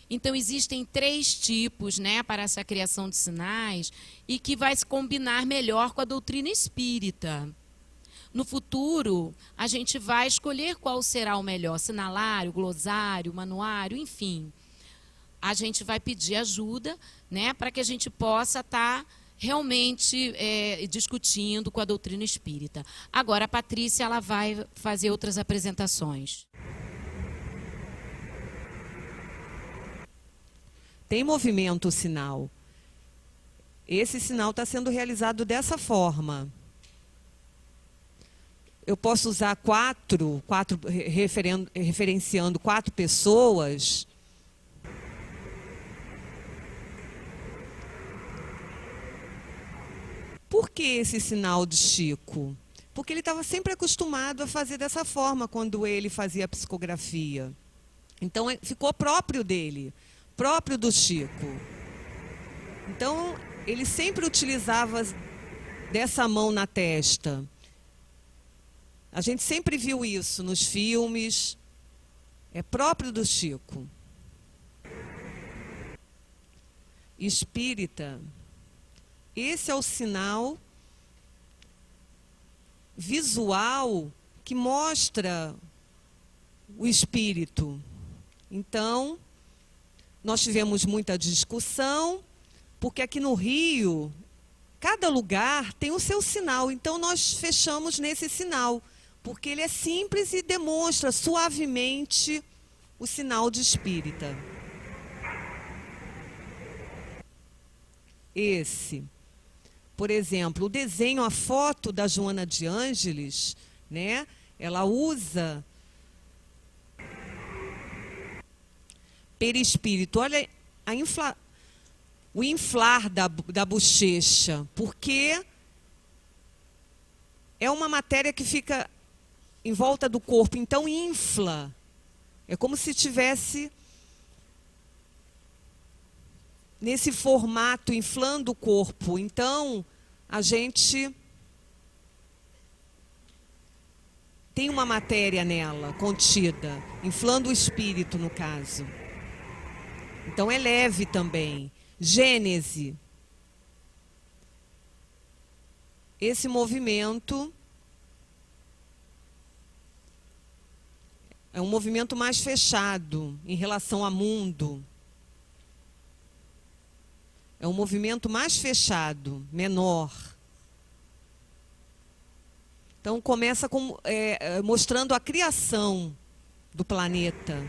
Então, existem 3 tipos, né, para essa criação de sinais e que vai se combinar melhor com a doutrina espírita. No futuro, a gente vai escolher qual será o melhor, sinalário, glossário, manuário, enfim. A gente vai pedir ajuda, né, para que a gente possa estar realmente discutindo com a doutrina espírita. Agora, a Patrícia ela vai fazer outras apresentações. Tem movimento o sinal. Esse sinal está sendo realizado dessa forma. Eu posso usar referenciando 4 pessoas... Por que esse sinal de Chico? Porque ele estava sempre acostumado a fazer dessa forma quando ele fazia a psicografia. Então, ficou próprio dele, próprio do Chico. Então, ele sempre utilizava dessa mão na testa. A gente sempre viu isso nos filmes. É próprio do Chico. Espírita. Esse é o sinal visual que mostra o espírito. Então, nós tivemos muita discussão, porque aqui no Rio, cada lugar tem o seu sinal. Então, nós fechamos nesse sinal, porque ele é simples e demonstra suavemente o sinal de espírita. Esse... Por exemplo, o desenho, a foto da Joana de Ângeles, né? Ela usa perispírito. Olha o inflar da bochecha, porque é uma matéria que fica em volta do corpo, então infla. É como se tivesse nesse formato, inflando o corpo. Então, a gente tem uma matéria nela, contida, inflando o espírito, no caso. Então, é leve também. Gênese. Esse movimento é um movimento mais fechado em relação ao mundo. É um movimento mais fechado, menor. Então, começa mostrando a criação do planeta.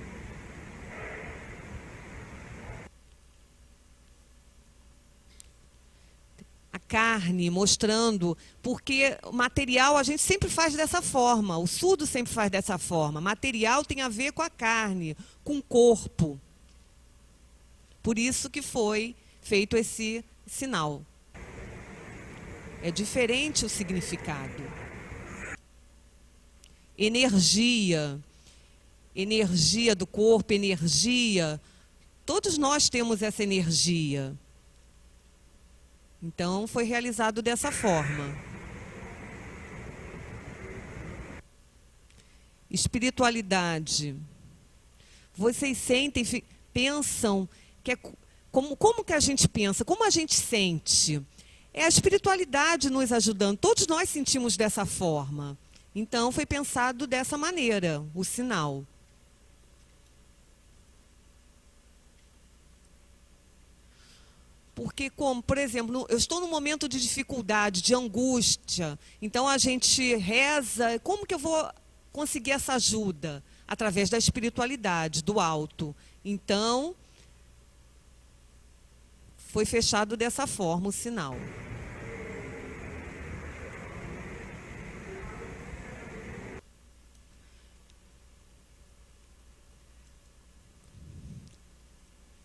A carne, mostrando, porque o material a gente sempre faz dessa forma, o surdo sempre faz dessa forma. Material tem a ver com a carne, com o corpo. Por isso que foi feito esse sinal. É diferente o significado. Energia, energia do corpo, energia. Todos nós temos essa energia. Então, foi realizado dessa forma. Espiritualidade. Vocês sentem, pensam que é como que a gente pensa, como a gente sente. É a espiritualidade nos ajudando. Todos nós sentimos dessa forma. Então, foi pensado dessa maneira, o sinal. Porque, como, por exemplo, eu estou num momento de dificuldade, de angústia, então a gente reza, como que eu vou conseguir essa ajuda? Através da espiritualidade, do alto. Então, foi fechado dessa forma o sinal.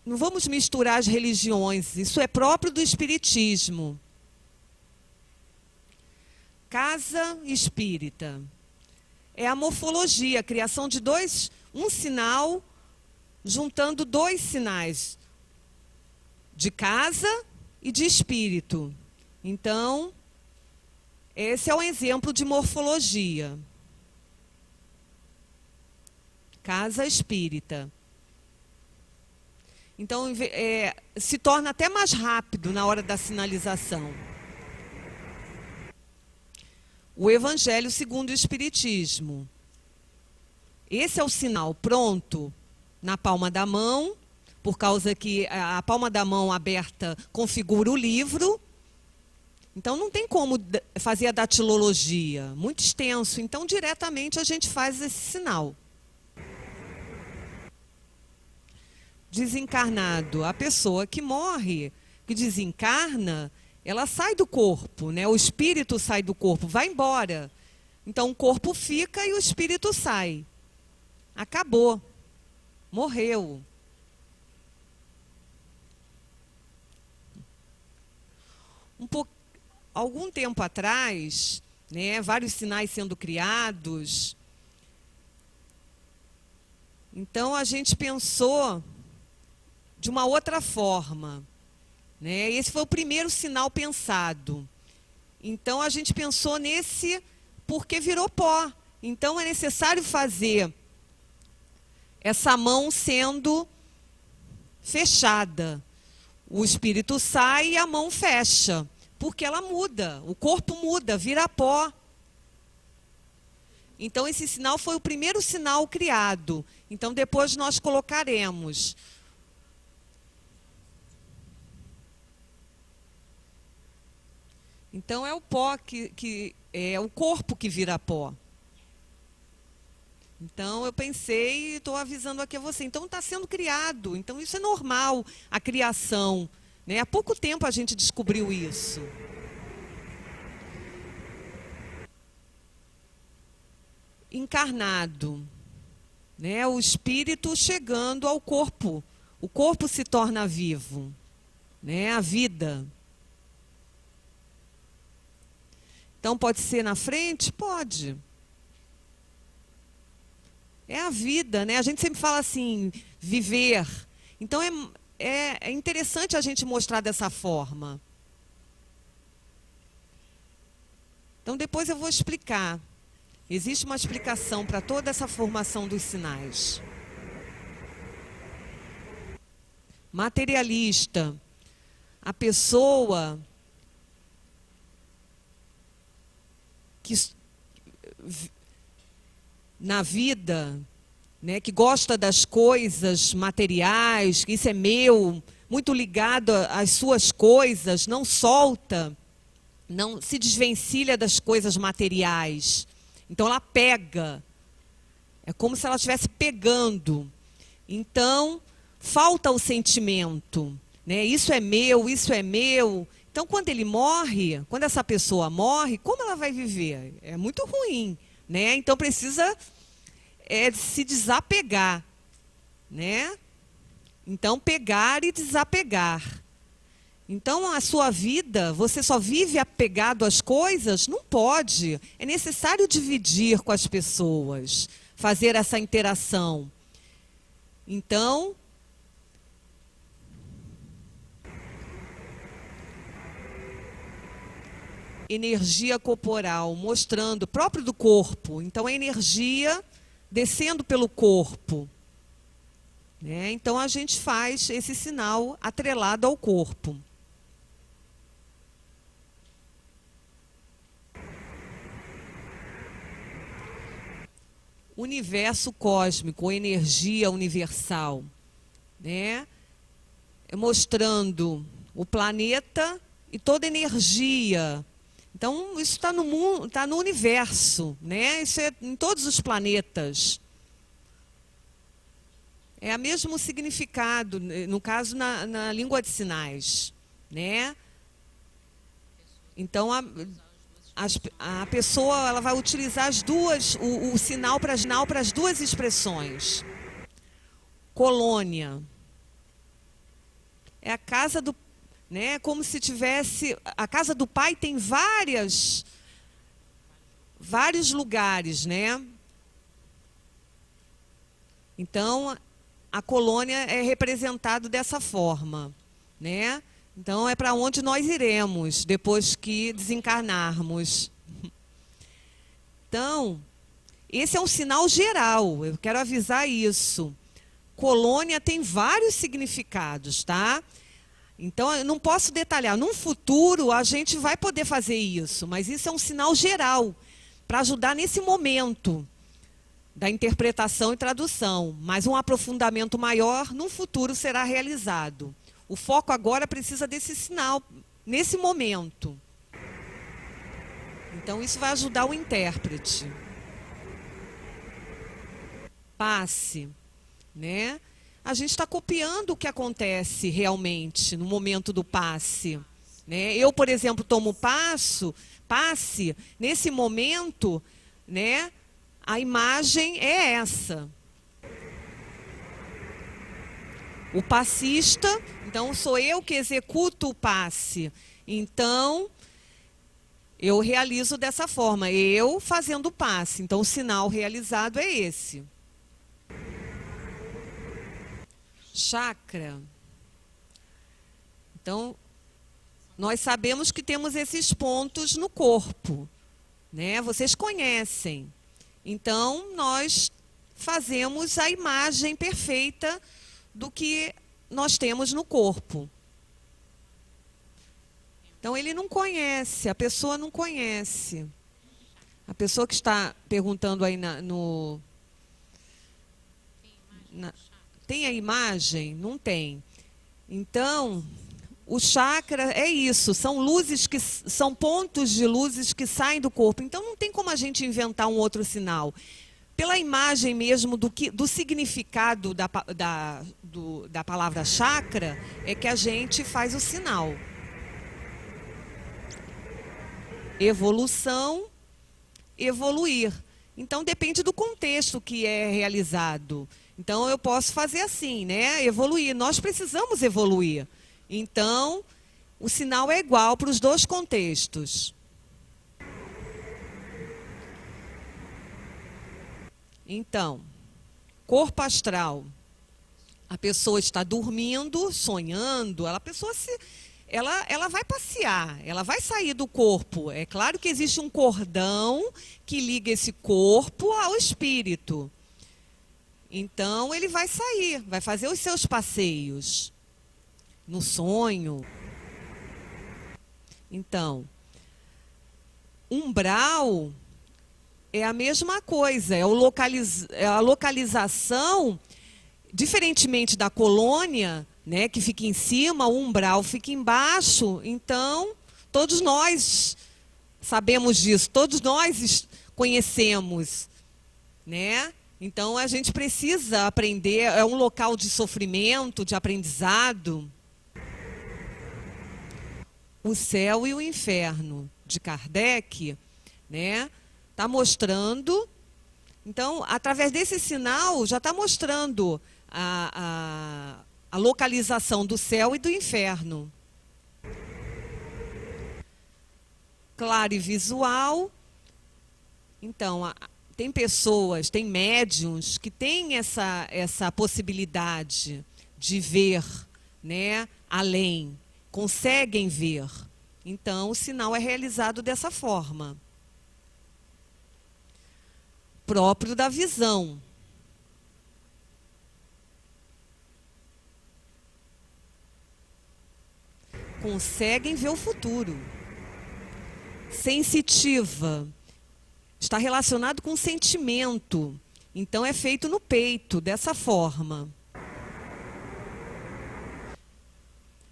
Não vamos misturar as religiões, isso é próprio do espiritismo. Casa espírita. É a morfologia, a criação de um sinal, juntando dois sinais, de casa e de espírito. Então, esse é um exemplo de morfologia. Casa espírita. Então, se torna até mais rápido na hora da sinalização. O Evangelho segundo o Espiritismo. Esse é o sinal pronto na palma da mão, por causa que a palma da mão aberta configura o livro. Então, não tem como fazer a datilologia, muito extenso. Então, diretamente a gente faz esse sinal. Desencarnado, a pessoa que morre, que desencarna, ela sai do corpo, né? O espírito sai do corpo, vai embora. Então o corpo fica e o espírito sai. Acabou. Morreu. Algum tempo atrás, né, vários sinais sendo criados. Então a gente pensou de uma outra forma, né? Esse foi o primeiro sinal pensado. Então, a gente pensou nesse porque virou pó. Então, é necessário fazer essa mão sendo fechada. O espírito sai e a mão fecha, porque ela muda, o corpo muda, vira pó. Então, esse sinal foi o primeiro sinal criado. Então, depois nós colocaremos. Então, é o pó que é o corpo que vira pó. Então, eu pensei e estou avisando aqui a você. Então, está sendo criado. Então, isso é normal, a criação, né? Há pouco tempo a gente descobriu isso. Encarnado, né? O espírito chegando ao corpo, o corpo se torna vivo, né? A vida. Então, pode ser na frente? Pode. É a vida, né? A gente sempre fala assim, viver. Então, é interessante a gente mostrar dessa forma. Então, depois eu vou explicar. Existe uma explicação para toda essa formação dos sinais. Materialista. A pessoa que na vida, né, que gosta das coisas materiais, que isso é meu, muito ligado às suas coisas, não solta, não se desvencilha das coisas materiais. Então ela pega, é como se ela estivesse pegando. Então falta o sentimento, né? Isso é meu, isso é meu. Então quando ele morre, quando essa pessoa morre, como ela vai viver? É muito ruim, né? Então precisa se desapegar, né? Então pegar e desapegar. Então, a sua vida, você só vive apegado às coisas? Não pode. É necessário dividir com as pessoas, fazer essa interação. Então, energia corporal, mostrando, próprio do corpo. Então, a energia descendo pelo corpo. Né? Então, a gente faz esse sinal atrelado ao corpo. Universo cósmico, energia universal, né? Mostrando o planeta e toda energia. Então, isso está no mundo, está no universo, né? Isso é em todos os planetas. É o mesmo significado, no caso, na língua de sinais, né? Então, a pessoa ela vai utilizar as duas, o sinal para as duas expressões. Colônia. É a casa do, né, como se tivesse, a casa do pai tem vários lugares, né? Então, a colônia é representada dessa forma, né? Então, é para onde nós iremos depois que desencarnarmos. Então, esse é um sinal geral, eu quero avisar isso. Colônia tem vários significados, tá? Então, eu não posso detalhar. Num futuro, a gente vai poder fazer isso, mas isso é um sinal geral, para ajudar nesse momento da interpretação e tradução. Mas um aprofundamento maior, num futuro, será realizado. O foco agora precisa desse sinal, nesse momento. Então, isso vai ajudar o intérprete. Passe, né? A gente está copiando o que acontece realmente no momento do passe. Né? Eu, por exemplo, tomo passe, nesse momento, né, a imagem é essa. O passista, então sou eu que executo o passe. Então, eu realizo dessa forma, eu fazendo o passe. Então, o sinal realizado é esse. Chakra. Então, nós sabemos que temos esses pontos no corpo, né? Vocês conhecem. Então, nós fazemos a imagem perfeita do que nós temos no corpo. Então, ele não conhece, a pessoa não conhece. A pessoa que está perguntando aí tem a imagem? Não tem. Então, o chakra é isso, são luzes que são pontos de luzes que saem do corpo. Então, não tem como a gente inventar um outro sinal. Pela imagem mesmo do significado da palavra chakra, é que a gente faz o sinal. Evolução, evoluir. Então, depende do contexto que é realizado. Então, eu posso fazer assim, né? Evoluir. Nós precisamos evoluir. Então, o sinal é igual para os dois contextos. Então, corpo astral. A pessoa está dormindo, sonhando, a pessoa ela vai passear, ela vai sair do corpo. É claro que existe um cordão que liga esse corpo ao espírito. Então, ele vai sair, vai fazer os seus passeios no sonho. Então, umbral é a mesma coisa, é a localização, diferentemente da colônia, né, que fica em cima, o umbral fica embaixo. Então, todos nós sabemos disso, todos nós conhecemos, né? Então, a gente precisa aprender, é um local de sofrimento, de aprendizado. O céu e o inferno, de Kardec, né, está mostrando. Então, através desse sinal, já está mostrando a localização do céu e do inferno. Claro e visual. Então, tem pessoas, tem médiuns que têm essa possibilidade de ver, né, além, conseguem ver. Então, o sinal é realizado dessa forma. Próprio da visão. Conseguem ver o futuro. Sensitiva. Está relacionado com sentimento. Então, é feito no peito, dessa forma.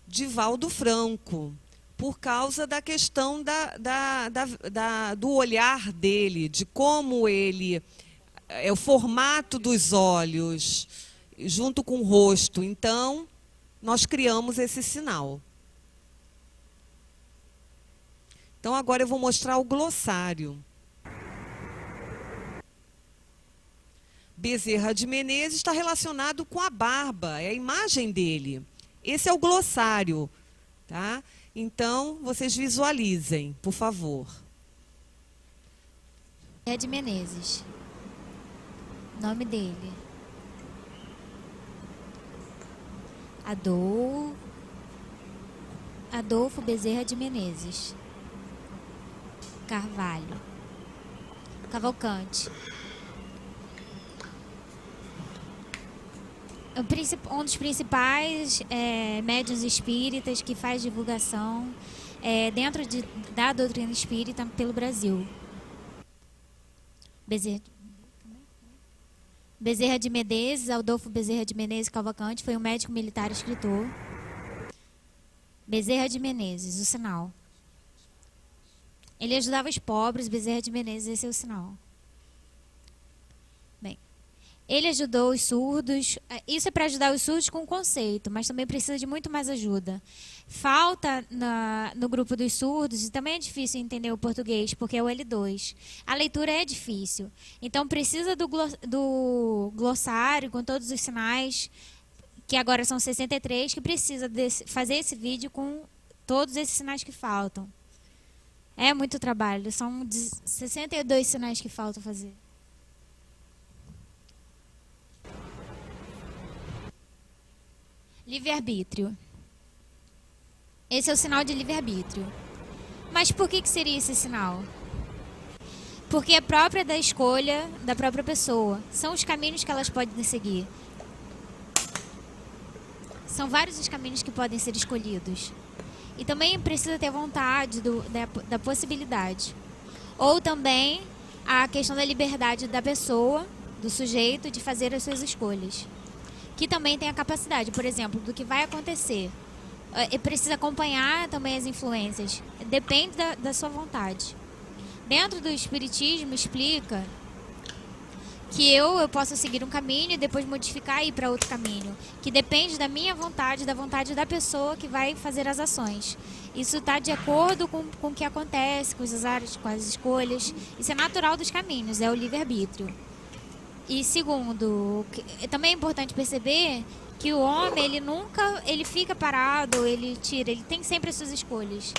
Divaldo Franco. Por causa da questão do olhar dele, de como ele... É o formato dos olhos, junto com o rosto. Então, nós criamos esse sinal. Então, agora eu vou mostrar o glossário. Bezerra de Menezes está relacionado com a barba, é a imagem dele. Esse é o glossário, tá? Então, vocês visualizem, por favor. Bezerra de Menezes. Nome dele. Adolfo Bezerra de Menezes. Carvalho. Cavalcante. Um dos principais médiuns espíritas que faz divulgação dentro da doutrina espírita pelo Brasil. Bezerra de Menezes, Adolfo Bezerra de Menezes Cavalcante, foi um médico militar e escritor. Bezerra de Menezes, o sinal. Ele ajudava os pobres, Bezerra de Menezes, esse é o sinal. Bem, ele ajudou os surdos. Isso é para ajudar os surdos com o conceito, mas também precisa de muito mais ajuda. Falta no grupo dos surdos, e também é difícil entender o português, porque é o L2. A leitura é difícil. Então, precisa do glossário, com todos os sinais, que agora são 63, que precisa fazer esse vídeo com todos esses sinais que faltam. É muito trabalho, são 62 sinais que faltam fazer. Livre-arbítrio. Esse é o sinal de livre-arbítrio. Mas por que seria esse sinal? Porque é própria da escolha da própria pessoa. São os caminhos que elas podem seguir. São vários os caminhos que podem ser escolhidos. E também precisa ter vontade da possibilidade. Ou também a questão da liberdade da pessoa, do sujeito, de fazer as suas escolhas. Que também tem a capacidade, por exemplo, do que vai acontecer. E precisa acompanhar também as influências. Depende da sua vontade. Dentro do Espiritismo explica que eu posso seguir um caminho e depois modificar e ir para outro caminho. Que depende da minha vontade, da vontade da pessoa que vai fazer as ações. Isso está de acordo com o que acontece, com as escolhas. Isso é natural dos caminhos, é o livre-arbítrio. E segundo, também é importante perceber que o homem, ele nunca, ele fica parado, ele tem sempre as suas escolhas.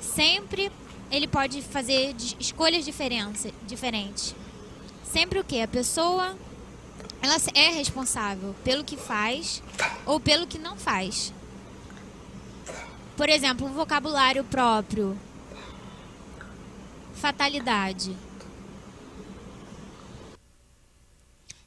Sempre ele pode fazer escolhas diferentes. Sempre o quê? A pessoa, ela é responsável pelo que faz ou pelo que não faz. Por exemplo, um vocabulário próprio. Fatalidade.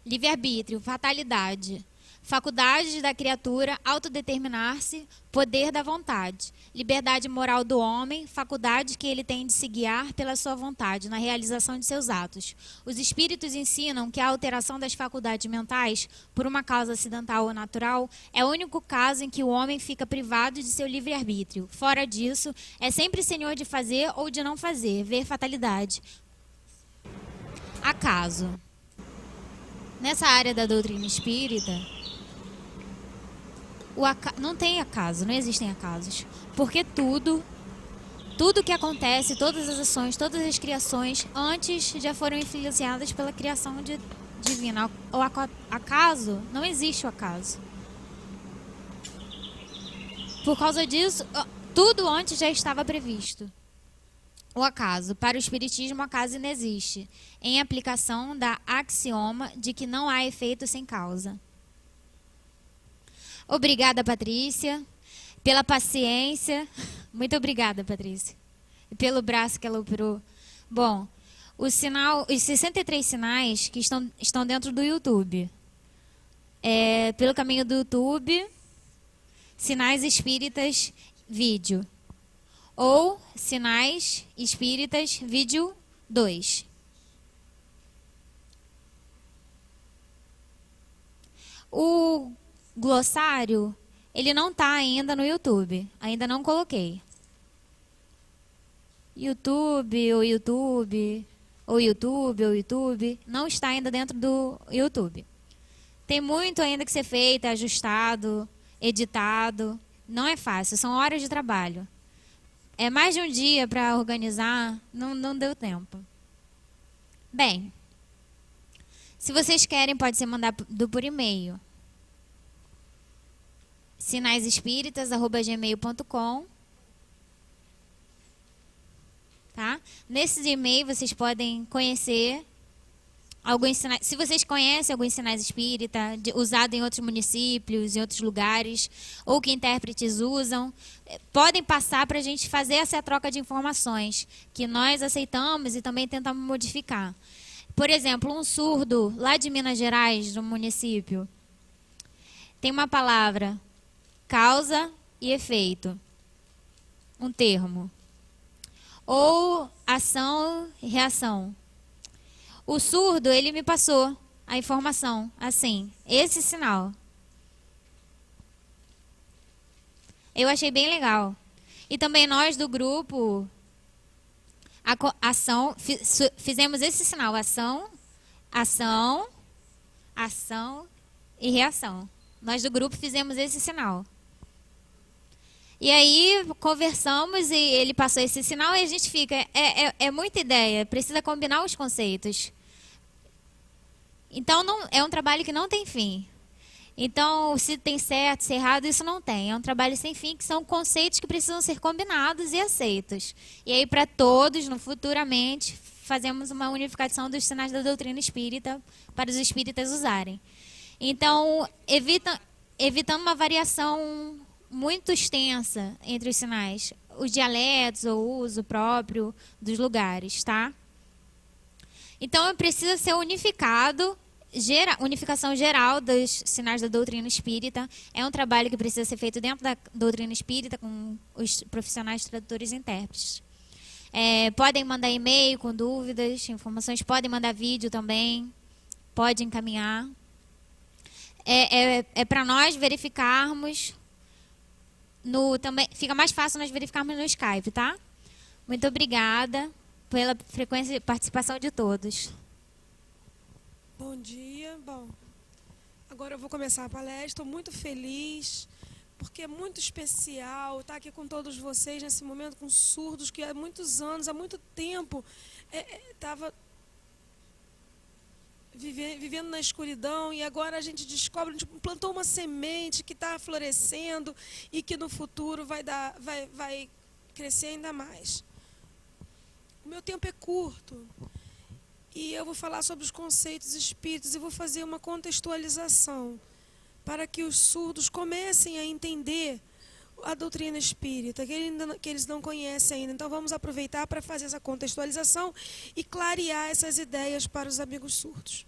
Livre-arbítrio, fatalidade. Faculdade da criatura, autodeterminar-se, poder da vontade. Liberdade moral do homem, faculdade que ele tem de se guiar pela sua vontade, na realização de seus atos. Os espíritos ensinam que a alteração das faculdades mentais, por uma causa acidental ou natural, é o único caso em que o homem fica privado de seu livre-arbítrio. Fora disso, é sempre senhor de fazer ou de não fazer, ver fatalidade. Acaso. Nessa área da doutrina espírita, não tem acaso, não existem acasos. Porque tudo que acontece, todas as ações, todas as criações, antes já foram influenciadas pela criação divina. O acaso, não existe o acaso. Por causa disso, tudo antes já estava previsto. O acaso. Para o Espiritismo, o acaso inexiste, em aplicação da axioma de que não há efeito sem causa. Obrigada, Patrícia, pela paciência. Muito obrigada, Patrícia. E pelo braço que ela operou. Bom, os 63 sinais que estão dentro do YouTube. Pelo caminho do YouTube, Sinais Espíritas, vídeo. Ou Sinais Espíritas, vídeo 2. O glossário, ele não está ainda no YouTube. Ainda não coloquei. YouTube, não está ainda dentro do YouTube. Tem muito ainda que ser feito, ajustado, editado. Não é fácil, são horas de trabalho. É mais de um dia para organizar, não deu tempo. Bem, se vocês querem, pode ser mandado por e-mail. sinaisespíritas@gmail.com. Tá? Nesse e-mail vocês podem conhecer alguns sinais. Se vocês conhecem alguns sinais espíritas usados em outros municípios, em outros lugares, ou que intérpretes usam, podem passar para a gente fazer essa troca de informações, que nós aceitamos e também tentamos modificar. Por exemplo, um surdo lá de Minas Gerais, de um município, tem uma palavra, causa e efeito, um termo. Ou ação e reação. O surdo, ele me passou a informação, assim, esse sinal. Eu achei bem legal. E também nós do grupo, fizemos esse sinal, ação e reação. Nós do grupo fizemos esse sinal. E aí conversamos e ele passou esse sinal e a gente fica, é muita ideia, precisa combinar os conceitos. Então é um trabalho que não tem fim. Então, se tem certo, se errado, isso não tem. É um trabalho sem fim, que são conceitos que precisam ser combinados e aceitos. E aí, para todos, futuramente, fazemos uma unificação dos sinais da doutrina espírita para os espíritas usarem. Então, evitando uma variação muito extensa entre os sinais, os dialetos ou o uso próprio dos lugares, tá? Então, precisa ser unificação geral dos sinais da doutrina espírita. É um trabalho que precisa ser feito dentro da doutrina espírita com os profissionais tradutores e intérpretes. Podem mandar e-mail com dúvidas, informações, podem mandar vídeo também, pode encaminhar. Para nós verificarmos também fica mais fácil nós verificarmos no Skype, tá? Muito obrigada pela frequência de participação de todos. Bom dia. Bom, agora eu vou começar a palestra. Estou muito feliz, porque é muito especial estar aqui com todos vocês nesse momento, com surdos que há muitos anos, há muito tempo, vivendo na escuridão, e agora a gente descobre, a gente plantou uma semente que está florescendo e que no futuro vai crescer ainda mais. O meu tempo é curto e eu vou falar sobre os conceitos espíritas e vou fazer uma contextualização para que os surdos comecem a entender a doutrina espírita, que eles não conhecem ainda. Então vamos aproveitar para fazer essa contextualização e clarear essas ideias para os amigos surdos.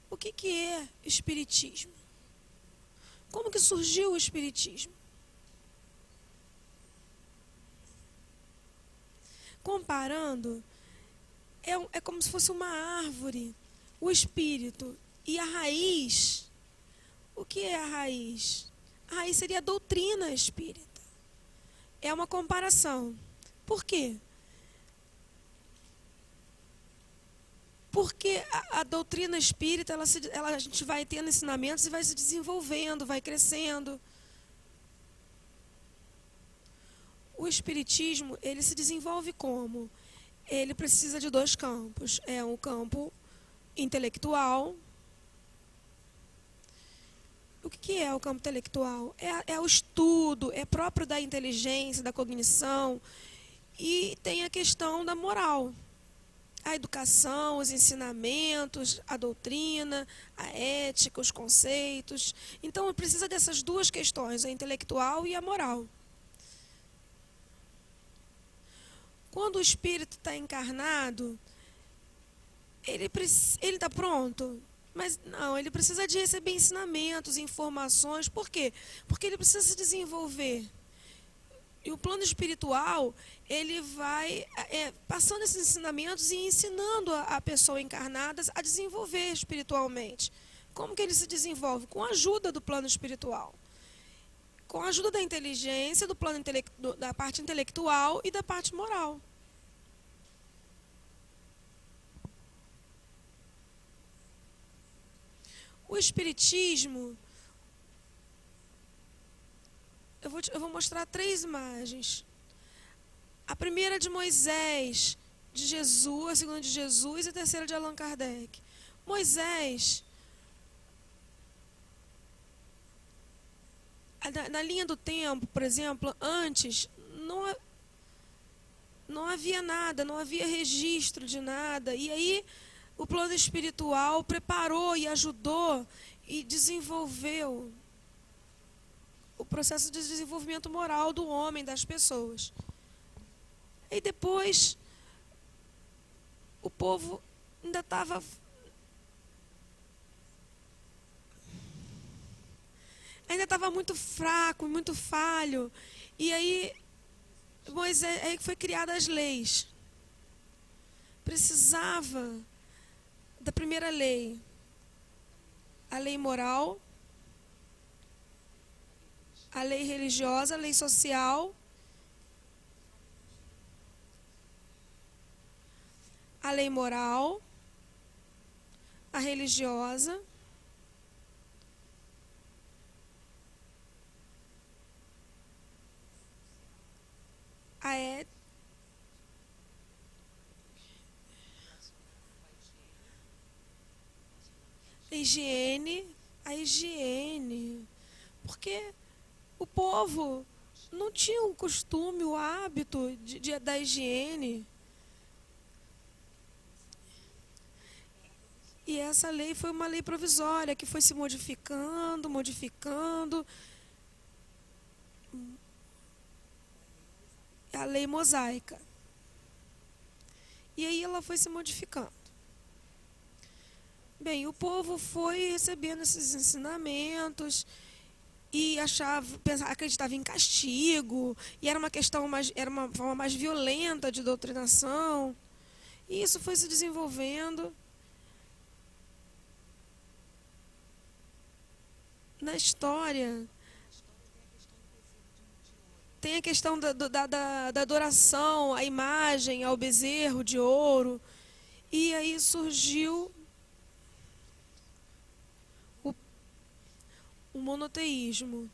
O que é espiritismo? Como que surgiu o espiritismo? Comparando, é como se fosse uma árvore, o espírito e a raiz. O que é a raiz? A raiz seria a doutrina espírita. É uma comparação. Por quê? Porque a doutrina espírita, a gente vai tendo ensinamentos e vai se desenvolvendo, vai crescendo. O espiritismo, ele se desenvolve como? Ele precisa de dois campos. É um campo intelectual. O que é o campo intelectual? É o estudo, é próprio da inteligência, da cognição, e tem a questão da moral. A educação, os ensinamentos, a doutrina, a ética, os conceitos. Então, precisa dessas duas questões, a intelectual e a moral. Quando o espírito está encarnado, ele está pronto? Mas não, ele precisa de receber ensinamentos, informações. Por quê? Porque ele precisa se desenvolver. E o plano espiritual, ele vai passando esses ensinamentos e ensinando a pessoa encarnada a desenvolver espiritualmente. Como que ele se desenvolve? Com a ajuda do plano espiritual. Com a ajuda da inteligência, da parte intelectual e da parte moral. O espiritismo, eu vou mostrar 3 imagens. A primeira de Moisés, de Jesus, a segunda de Jesus e a terceira de Allan Kardec. Moisés, na linha do tempo, por exemplo, antes, não havia nada, não havia registro de nada. E aí o plano espiritual preparou e ajudou e desenvolveu o processo de desenvolvimento moral do homem, das pessoas. E depois, o povo ainda estava muito fraco, muito falho. E aí, aí foi criadas as leis. Precisava da primeira lei, a lei moral, a lei religiosa, a lei social, a lei moral, a religiosa, a ética, a higiene, porque o povo não tinha o costume, o hábito da higiene. E essa lei foi uma lei provisória que foi se modificando. A lei mosaica. E aí ela foi se modificando. Bem, o povo foi recebendo esses ensinamentos e acreditava em castigo, e era uma forma mais violenta de doutrinação. E isso foi se desenvolvendo. Na história, tem a questão da adoração à imagem, ao bezerro de ouro. E aí surgiu o monoteísmo.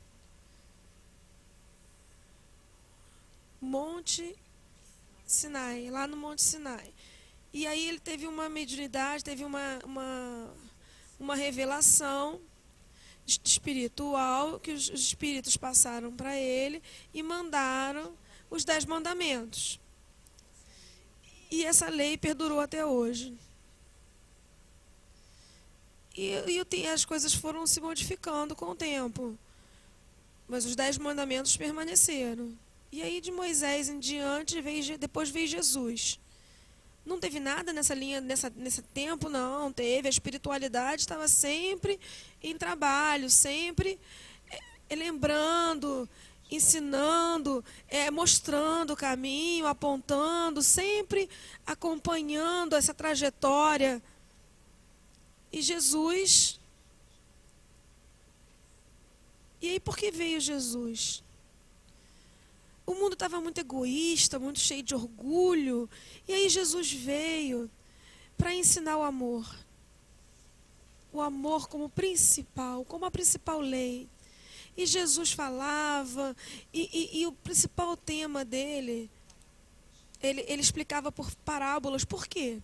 Sinai, lá no Monte Sinai. E aí ele teve uma mediunidade, teve uma revelação espiritual que os espíritos passaram para ele e mandaram os 10 mandamentos. E essa lei perdurou até hoje. E as coisas foram se modificando com o tempo. Mas os 10 mandamentos permaneceram. E aí de Moisés em diante, depois veio Jesus. Não teve nada nessa linha, nesse tempo, não. Teve. A espiritualidade estava sempre em trabalho, sempre lembrando, ensinando, mostrando o caminho, apontando, sempre acompanhando essa trajetória. E Jesus... E aí por que veio Jesus? O mundo estava muito egoísta, muito cheio de orgulho. E aí Jesus veio para ensinar o amor. O amor como principal, como a principal lei. E Jesus falava, e o principal tema dele, ele explicava por parábolas. Por quê?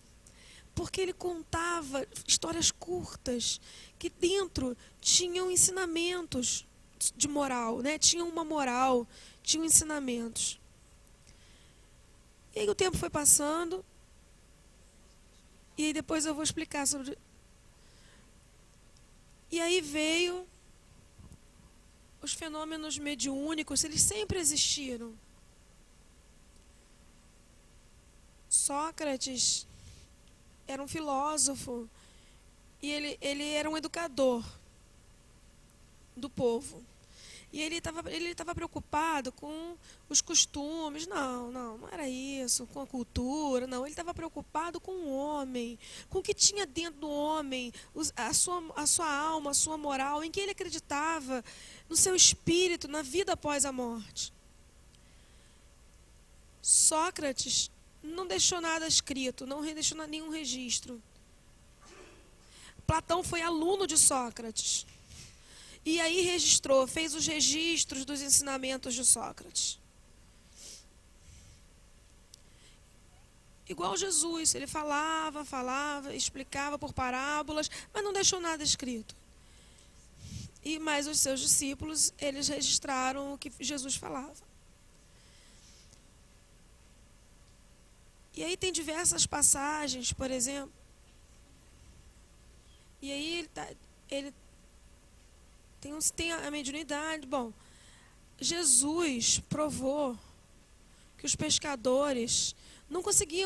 Porque ele contava histórias curtas, que dentro tinham ensinamentos de moral, né? Tinham uma moral, tinham ensinamentos. E aí o tempo foi passando, e aí depois eu vou explicar sobre... E aí veio os fenômenos mediúnicos, eles sempre existiram. Sócrates era um filósofo e ele era um educador do povo. E ele estava preocupado com os costumes. Não era isso, com a cultura, não. Ele estava preocupado com o homem, com o que tinha dentro do homem, a sua alma, a sua moral, em que ele acreditava, no seu espírito, na vida após a morte. Sócrates não deixou nada escrito, não deixou nenhum registro. Platão foi aluno de Sócrates. E aí registrou, fez os registros dos ensinamentos de Sócrates. Igual Jesus, ele falava, explicava por parábolas, mas não deixou nada escrito. Mas os seus discípulos, eles registraram o que Jesus falava. E aí tem diversas passagens, por exemplo. E aí ele tem a mediunidade. Bom, Jesus provou que os pescadores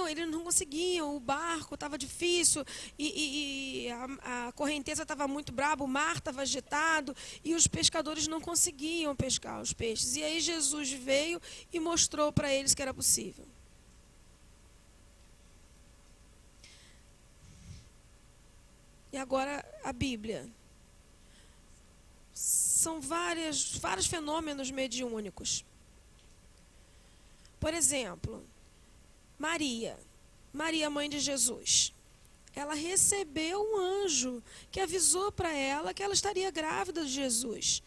eles não conseguiam, o barco estava difícil e a correnteza estava muito braba, o mar estava agitado e os pescadores não conseguiam pescar os peixes. E aí Jesus veio e mostrou para eles que era possível. E agora a Bíblia. São vários fenômenos mediúnicos. Por exemplo, Maria, mãe de Jesus. Ela recebeu um anjo que avisou para ela que ela estaria grávida de Jesus.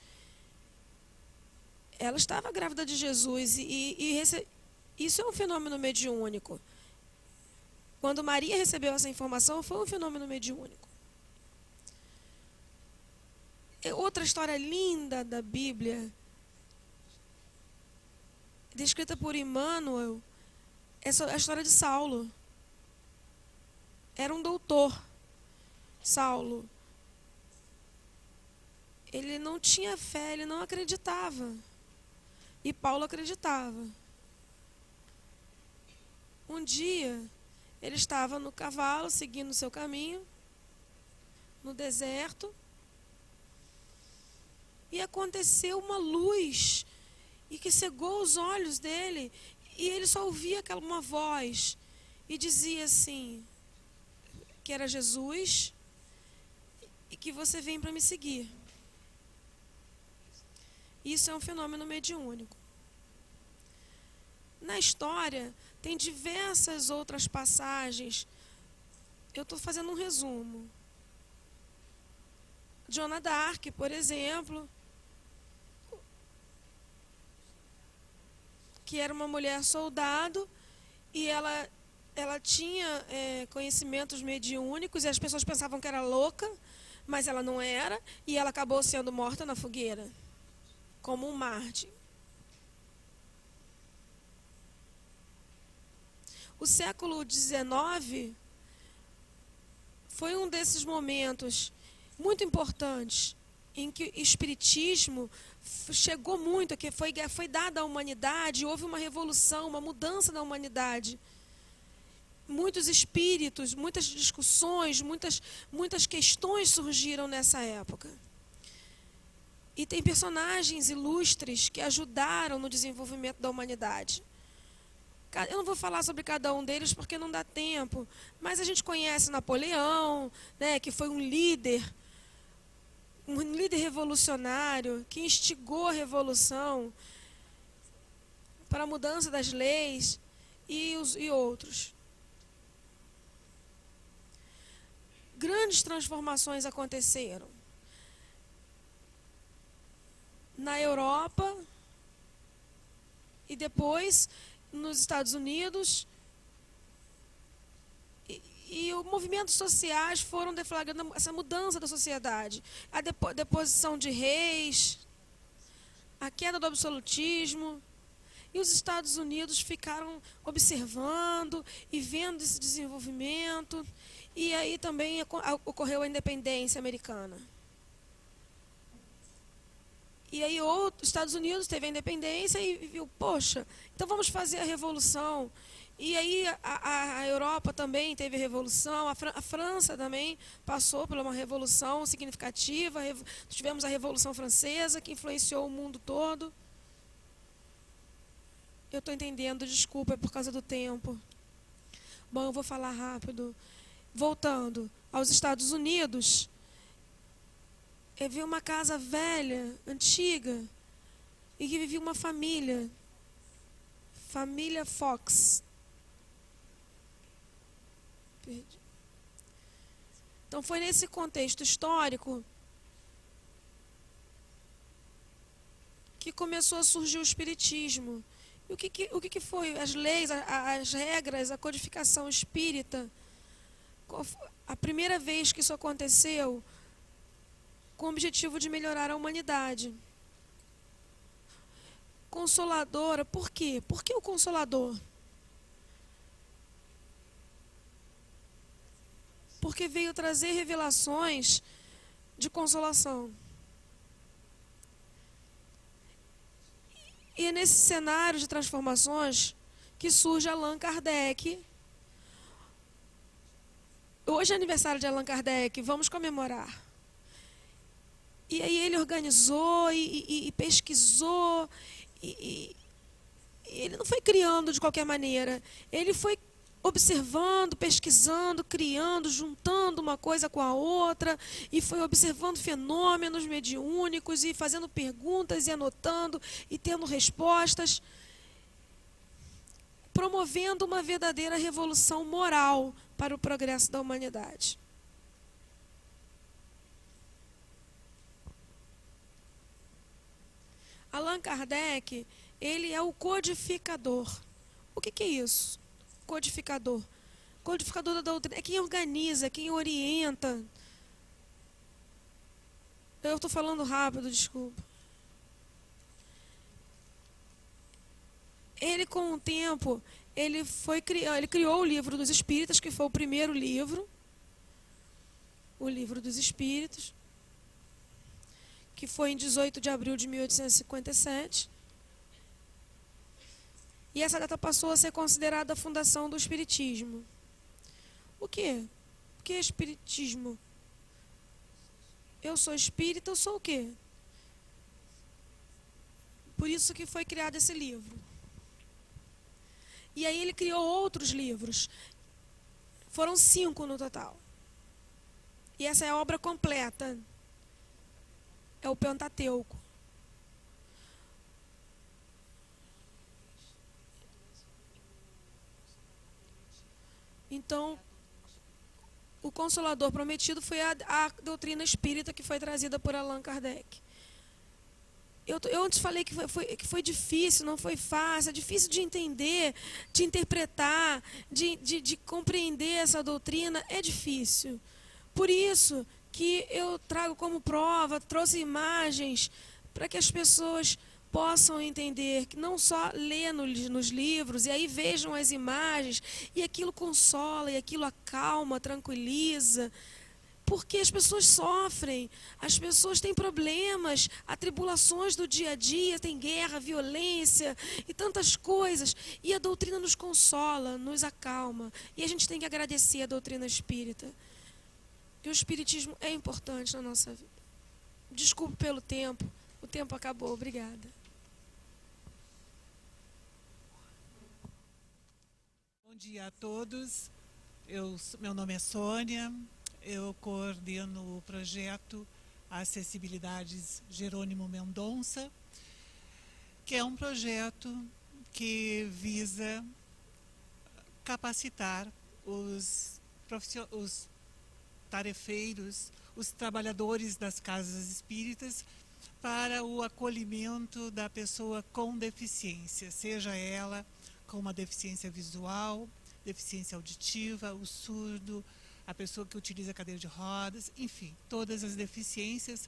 Ela estava grávida de Jesus isso é um fenômeno mediúnico. Quando Maria recebeu essa informação, foi um fenômeno mediúnico. Outra história linda da Bíblia, descrita por Emmanuel, é a história de Saulo. Era um doutor, Saulo. Ele não tinha fé, ele não acreditava. E Paulo acreditava. Um dia, ele estava no cavalo, seguindo o seu caminho, no deserto, e aconteceu uma luz e que cegou os olhos dele, e ele só ouvia uma voz e dizia assim, que era Jesus e que você vem para me seguir. Isso é um fenômeno mediúnico. Na história tem diversas outras passagens. Eu estou fazendo um resumo. Joana d'Arc, por exemplo, que era uma mulher soldado e ela tinha conhecimentos mediúnicos e as pessoas pensavam que era louca, mas ela não era, e ela acabou sendo morta na fogueira, como um mártir. O século XIX foi um desses momentos muito importantes em que o espiritismo chegou muito, que foi dada à humanidade, houve uma revolução, uma mudança na humanidade. Muitos espíritos, muitas discussões, muitas questões surgiram nessa época. E tem personagens ilustres que ajudaram no desenvolvimento da humanidade. Eu não vou falar sobre cada um deles porque não dá tempo, mas a gente conhece Napoleão, né, que foi um líder revolucionário, que instigou a revolução para a mudança das leis e outros. Grandes transformações aconteceram na Europa e depois nos Estados Unidos, e os movimentos sociais foram deflagrando essa mudança da sociedade. A deposição de reis, a queda do absolutismo, e os Estados Unidos ficaram observando e vendo esse desenvolvimento, e aí também ocorreu a independência americana. E aí os Estados Unidos teve a independência e viu, poxa, então vamos fazer a revolução. E aí a Europa também teve a revolução, a França também passou por uma revolução significativa. Tivemos a Revolução Francesa, que influenciou o mundo todo. Eu estou entendendo, desculpa, é por causa do tempo. Bom, eu vou falar rápido. Voltando aos Estados Unidos, eu vi uma casa velha, antiga, e que vivia uma família Fox. Perdi. Então foi nesse contexto histórico que começou a surgir o espiritismo. E o que foi? As leis, as regras, a codificação espírita. A primeira vez que isso aconteceu, com o objetivo de melhorar a humanidade. Consoladora, por quê? Por que o Consolador? Porque veio trazer revelações de consolação. E é nesse cenário de transformações que surge Allan Kardec. Hoje é aniversário de Allan Kardec, vamos comemorar. E aí ele organizou e pesquisou, e ele não foi criando de qualquer maneira, ele foi observando, pesquisando, criando, juntando uma coisa com a outra, e foi observando fenômenos mediúnicos, e fazendo perguntas, e anotando, e tendo respostas, promovendo uma verdadeira revolução moral para o progresso da humanidade. Allan Kardec, ele é o codificador. O que é isso? Codificador. Codificador da doutrina. É quem organiza, quem orienta. Eu estou falando rápido, desculpa. Ele, com o tempo, ele criou o Livro dos Espíritos, que foi o primeiro livro. O Livro dos Espíritos, que foi em 18 de abril de 1857. E essa data passou a ser considerada a fundação do Espiritismo. O quê? O que é Espiritismo? Eu sou espírita, eu sou o quê? Por isso que foi criado esse livro. E aí ele criou outros livros. Foram 5 no total. E essa é a obra completa. É o Pentateuco. Então, o Consolador Prometido foi a doutrina espírita que foi trazida por Allan Kardec. Eu antes falei que foi difícil, não foi fácil, é difícil de entender, de interpretar, de compreender essa doutrina, é difícil. Por isso que eu trago como prova, trouxe imagens para que as pessoas possam entender, que não só lê nos livros, e aí vejam as imagens, e aquilo consola, e aquilo acalma, tranquiliza. Porque as pessoas sofrem, as pessoas têm problemas, atribulações do dia a dia, tem guerra, violência e tantas coisas. E a doutrina nos consola, nos acalma. E a gente tem que agradecer a doutrina espírita. Que o espiritismo é importante na nossa vida. Desculpe pelo tempo, o tempo acabou. Obrigada. Bom dia a todos. Meu nome é Sônia. Eu coordeno o projeto Acessibilidades Jerônimo Mendonça, que é um projeto que visa capacitar os tarefeiros, os trabalhadores das casas espíritas para o acolhimento da pessoa com deficiência, seja ela com uma deficiência visual, deficiência auditiva, o surdo, a pessoa que utiliza cadeira de rodas, enfim, todas as deficiências,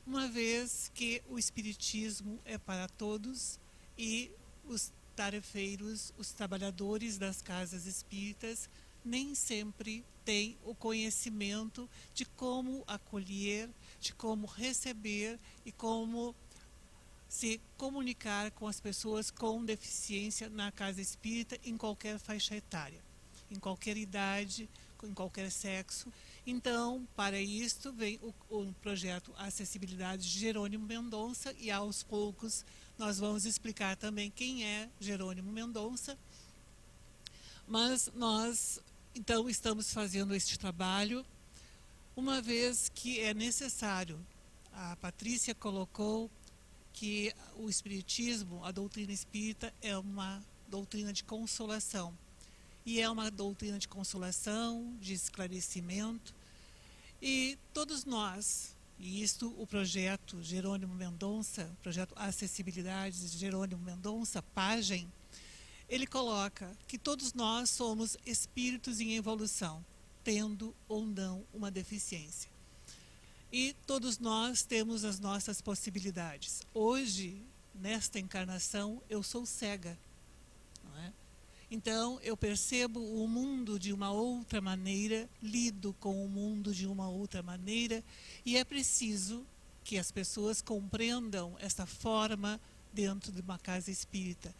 uma vez que o espiritismo é para todos e os tarefeiros, os trabalhadores das casas espíritas, nem sempre têm o conhecimento de como acolher, de como receber e como se comunicar com as pessoas com deficiência na casa espírita em qualquer faixa etária, em qualquer idade, em qualquer sexo. Então, para isto vem o projeto Acessibilidade Jerônimo Mendonça, e aos poucos nós vamos explicar também quem é Jerônimo Mendonça. Mas nós, então, estamos fazendo este trabalho, uma vez que é necessário. A Patrícia colocou que o espiritismo, a doutrina espírita, é uma doutrina de consolação. E é uma doutrina de consolação, de esclarecimento. E todos nós, e isto o projeto Jerônimo Mendonça, o projeto Acessibilidade Jerônimo Mendonça, PAGEM, ele coloca que todos nós somos espíritos em evolução, tendo ou não uma deficiência. E todos nós temos as nossas possibilidades. Hoje, nesta encarnação, eu sou cega, não é? Então, eu percebo o mundo de uma outra maneira, lido com o mundo de uma outra maneira, e é preciso que as pessoas compreendam essa forma dentro de uma casa espírita.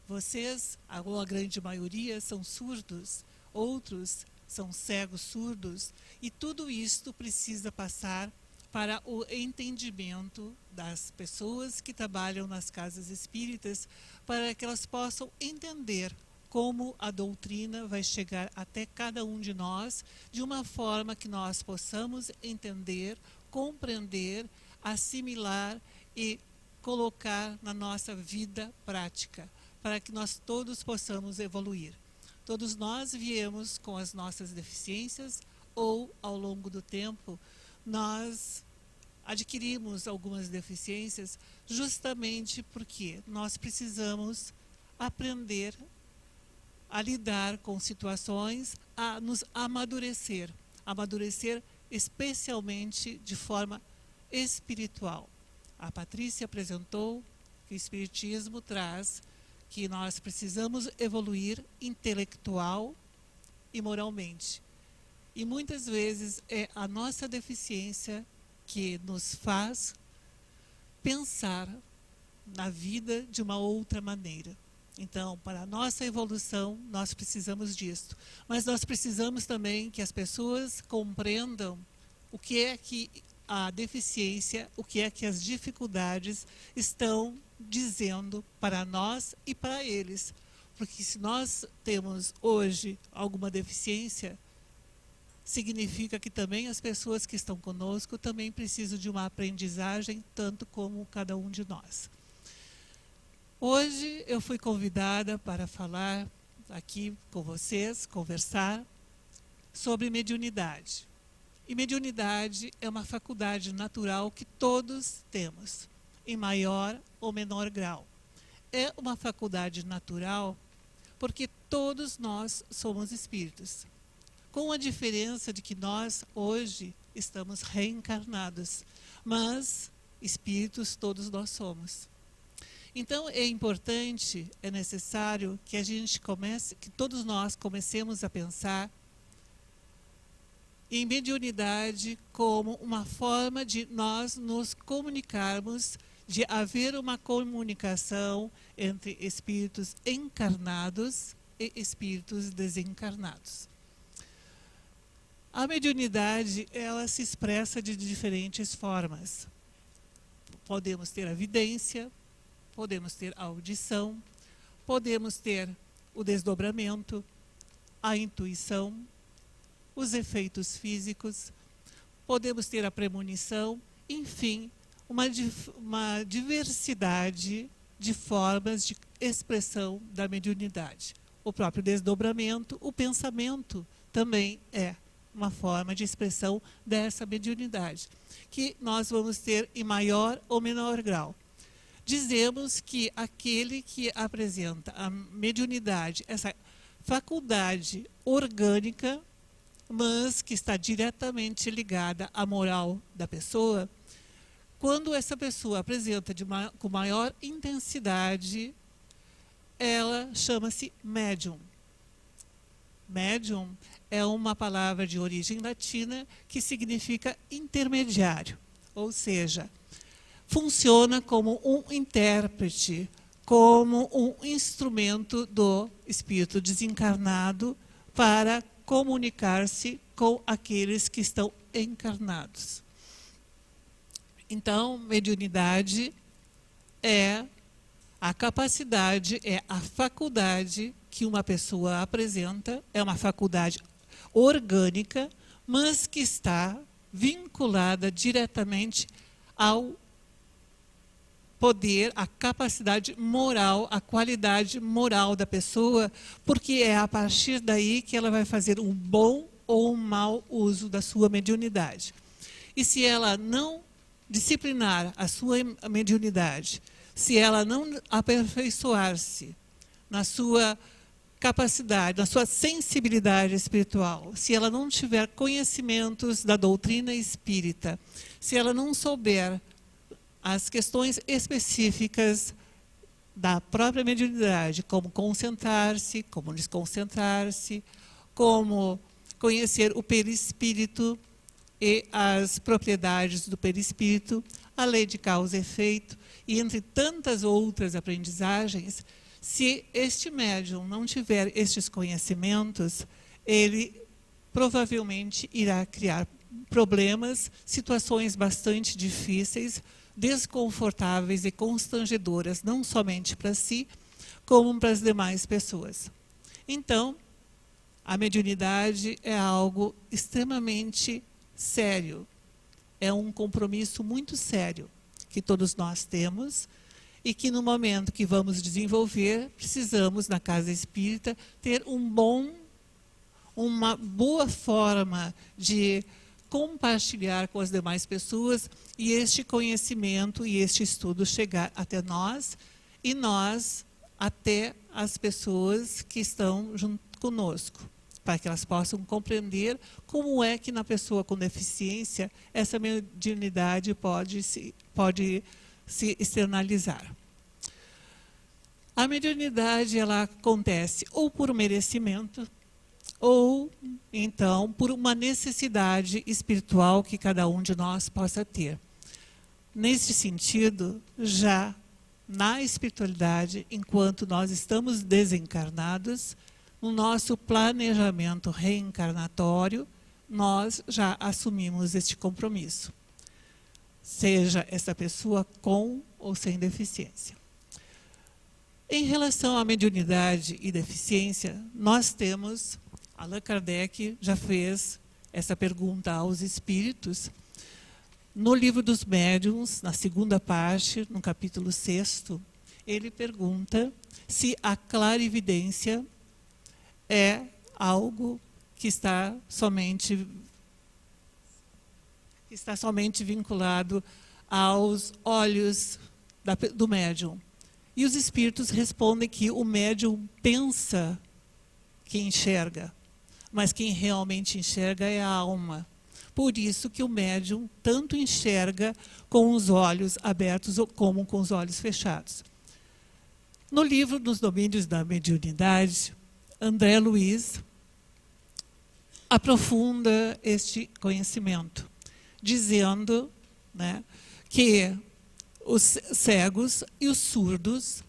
Vocês, ou a grande maioria, são surdos, outros são cegos surdos, e tudo isto precisa passar para o entendimento das pessoas que trabalham nas casas espíritas, para que elas possam entender como a doutrina vai chegar até cada um de nós, de uma forma que nós possamos entender, compreender, assimilar e colocar na nossa vida prática, para que nós todos possamos evoluir. Todos nós viemos com as nossas deficiências, ou ao longo do tempo nós adquirimos algumas deficiências, justamente porque nós precisamos aprender a lidar com situações, a nos amadurecer especialmente de forma espiritual. A Patrícia apresentou que o espiritismo traz que nós precisamos evoluir intelectual e moralmente. E muitas vezes é a nossa deficiência que nos faz pensar na vida de uma outra maneira. Então, para a nossa evolução, nós precisamos disso. Mas nós precisamos também que as pessoas compreendam o que é que a deficiência, o que é que as dificuldades estão dizendo para nós e para eles. Porque se nós temos hoje alguma deficiência, significa que também as pessoas que estão conosco também precisam de uma aprendizagem, tanto como cada um de nós. Hoje eu fui convidada para falar aqui com vocês, conversar sobre mediunidade. E mediunidade é uma faculdade natural que todos temos. em maior ou menor grau. É uma faculdade natural, porque todos nós somos espíritos, com a diferença de que nós hoje estamos reencarnados, mas espíritos todos nós somos. Então é importante, é necessário que a gente que todos nós comecemos a pensar em mediunidade como uma forma de nós nos comunicarmos, de haver uma comunicação entre espíritos encarnados e espíritos desencarnados. A mediunidade, ela se expressa de diferentes formas. Podemos ter a vidência, podemos ter a audição, podemos ter o desdobramento, a intuição, os efeitos físicos, podemos ter a premonição, enfim, uma diversidade de formas de expressão da mediunidade. O próprio desdobramento, o pensamento também é uma forma de expressão dessa mediunidade, que nós vamos ter em maior ou menor grau. Dizemos que aquele que apresenta a mediunidade, essa faculdade orgânica, mas que está diretamente ligada à moral da pessoa, quando essa pessoa apresenta com maior intensidade, ela chama-se médium. Médium é uma palavra de origem latina que significa intermediário, ou seja, funciona como um intérprete, como um instrumento do espírito desencarnado para comunicar-se com aqueles que estão encarnados. Então, mediunidade é a capacidade, é a faculdade que uma pessoa apresenta, é uma faculdade orgânica, mas que está vinculada diretamente ao poder, à capacidade moral, à qualidade moral da pessoa, porque é a partir daí que ela vai fazer um bom ou um mau uso da sua mediunidade. E se ela não disciplinar a sua mediunidade, se ela não aperfeiçoar-se na sua capacidade, na sua sensibilidade espiritual, se ela não tiver conhecimentos da doutrina espírita, se ela não souber as questões específicas da própria mediunidade, como concentrar-se, como desconcentrar-se, como conhecer o perispírito e as propriedades do perispírito, a lei de causa e efeito, e entre tantas outras aprendizagens, se este médium não tiver estes conhecimentos, ele provavelmente irá criar problemas, situações bastante difíceis, desconfortáveis e constrangedoras, não somente para si, como para as demais pessoas. Então, a mediunidade é algo extremamente sério, é um compromisso muito sério que todos nós temos e que no momento que vamos desenvolver, precisamos, na casa espírita, ter uma boa forma de compartilhar com as demais pessoas e este conhecimento e este estudo chegar até nós e nós até as pessoas que estão junto conosco, para que elas possam compreender como é que na pessoa com deficiência essa mediunidade pode se externalizar. A mediunidade ela acontece ou por merecimento, ou então por uma necessidade espiritual que cada um de nós possa ter. Nesse sentido, já na espiritualidade, enquanto nós estamos desencarnados, no nosso planejamento reencarnatório, nós já assumimos este compromisso, seja essa pessoa com ou sem deficiência. Em relação à mediunidade e deficiência, nós temos, Allan Kardec já fez essa pergunta aos espíritos, no livro dos médiuns, na segunda parte, no capítulo 6º, ele pergunta se a clarividência é algo que está somente vinculado aos olhos do médium. E os espíritos respondem que o médium pensa que enxerga, mas quem realmente enxerga é a alma. Por isso que o médium tanto enxerga com os olhos abertos como com os olhos fechados. No livro Nos Domínios da Mediunidade, André Luiz aprofunda este conhecimento, dizendo, né, que os cegos e os surdos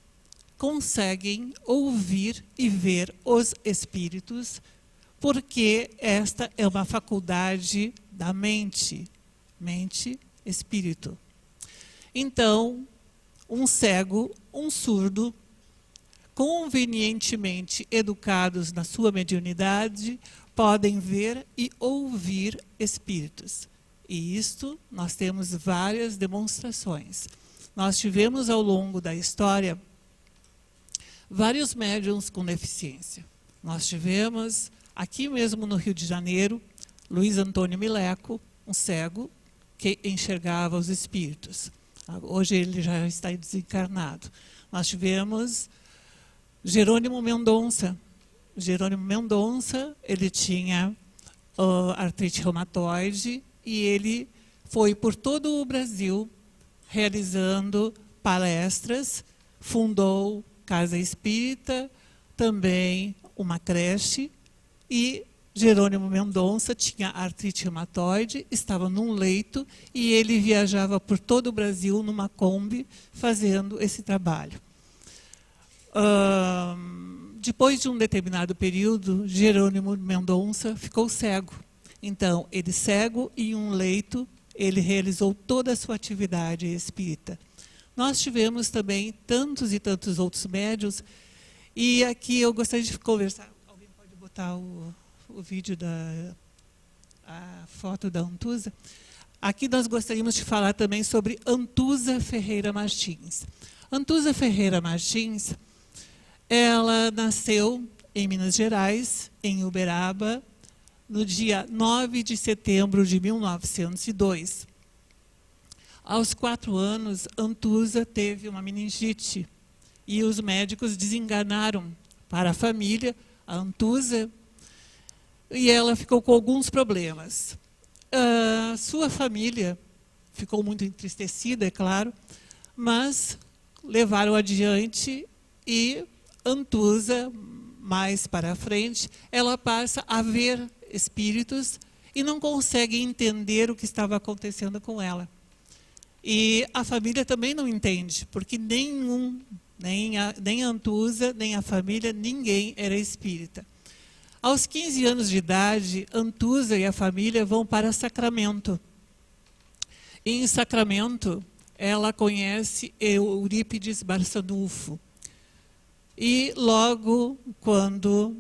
conseguem ouvir e ver os espíritos, porque esta é uma faculdade da mente, mente-espírito. Então, um cego, um surdo, convenientemente educados na sua mediunidade, podem ver e ouvir espíritos. E isto nós temos várias demonstrações. Nós tivemos ao longo da história vários médiuns com deficiência. Nós tivemos aqui mesmo no Rio de Janeiro, Luiz Antônio Mileco, um cego que enxergava os espíritos. Hoje ele já está desencarnado. Nós tivemos Jerônimo Mendonça. Jerônimo Mendonça, ele tinha artrite reumatoide e ele foi por todo o Brasil realizando palestras, fundou Casa Espírita, também uma creche, e Jerônimo Mendonça tinha artrite reumatoide, estava num leito e ele viajava por todo o Brasil numa Kombi fazendo esse trabalho. Depois de um determinado período, Jerônimo Mendonça ficou cego. Então, ele cego e em um leito, ele realizou toda a sua atividade espírita. Nós tivemos também tantos e tantos outros médiuns, e aqui eu gostaria de conversar. Alguém pode botar o vídeo a foto da Antusa? Aqui nós gostaríamos de falar também sobre Antusa Ferreira Martins. Antusa Ferreira Martins, ela nasceu em Minas Gerais, em Uberaba, no dia 9 de setembro de 1902. Aos 4 anos, Antusa teve uma meningite e os médicos desenganaram para a família, a Antusa, e ela ficou com alguns problemas. Sua família ficou muito entristecida, é claro, mas levaram adiante e Antusa, mais para frente, ela passa a ver espíritos e não consegue entender o que estava acontecendo com ela. E a família também não entende, porque nem a Antusa, nem a família, ninguém era espírita. Aos 15 anos de idade, Antusa e a família vão para Sacramento. E em Sacramento, ela conhece Eurípides Barçanufo. E logo quando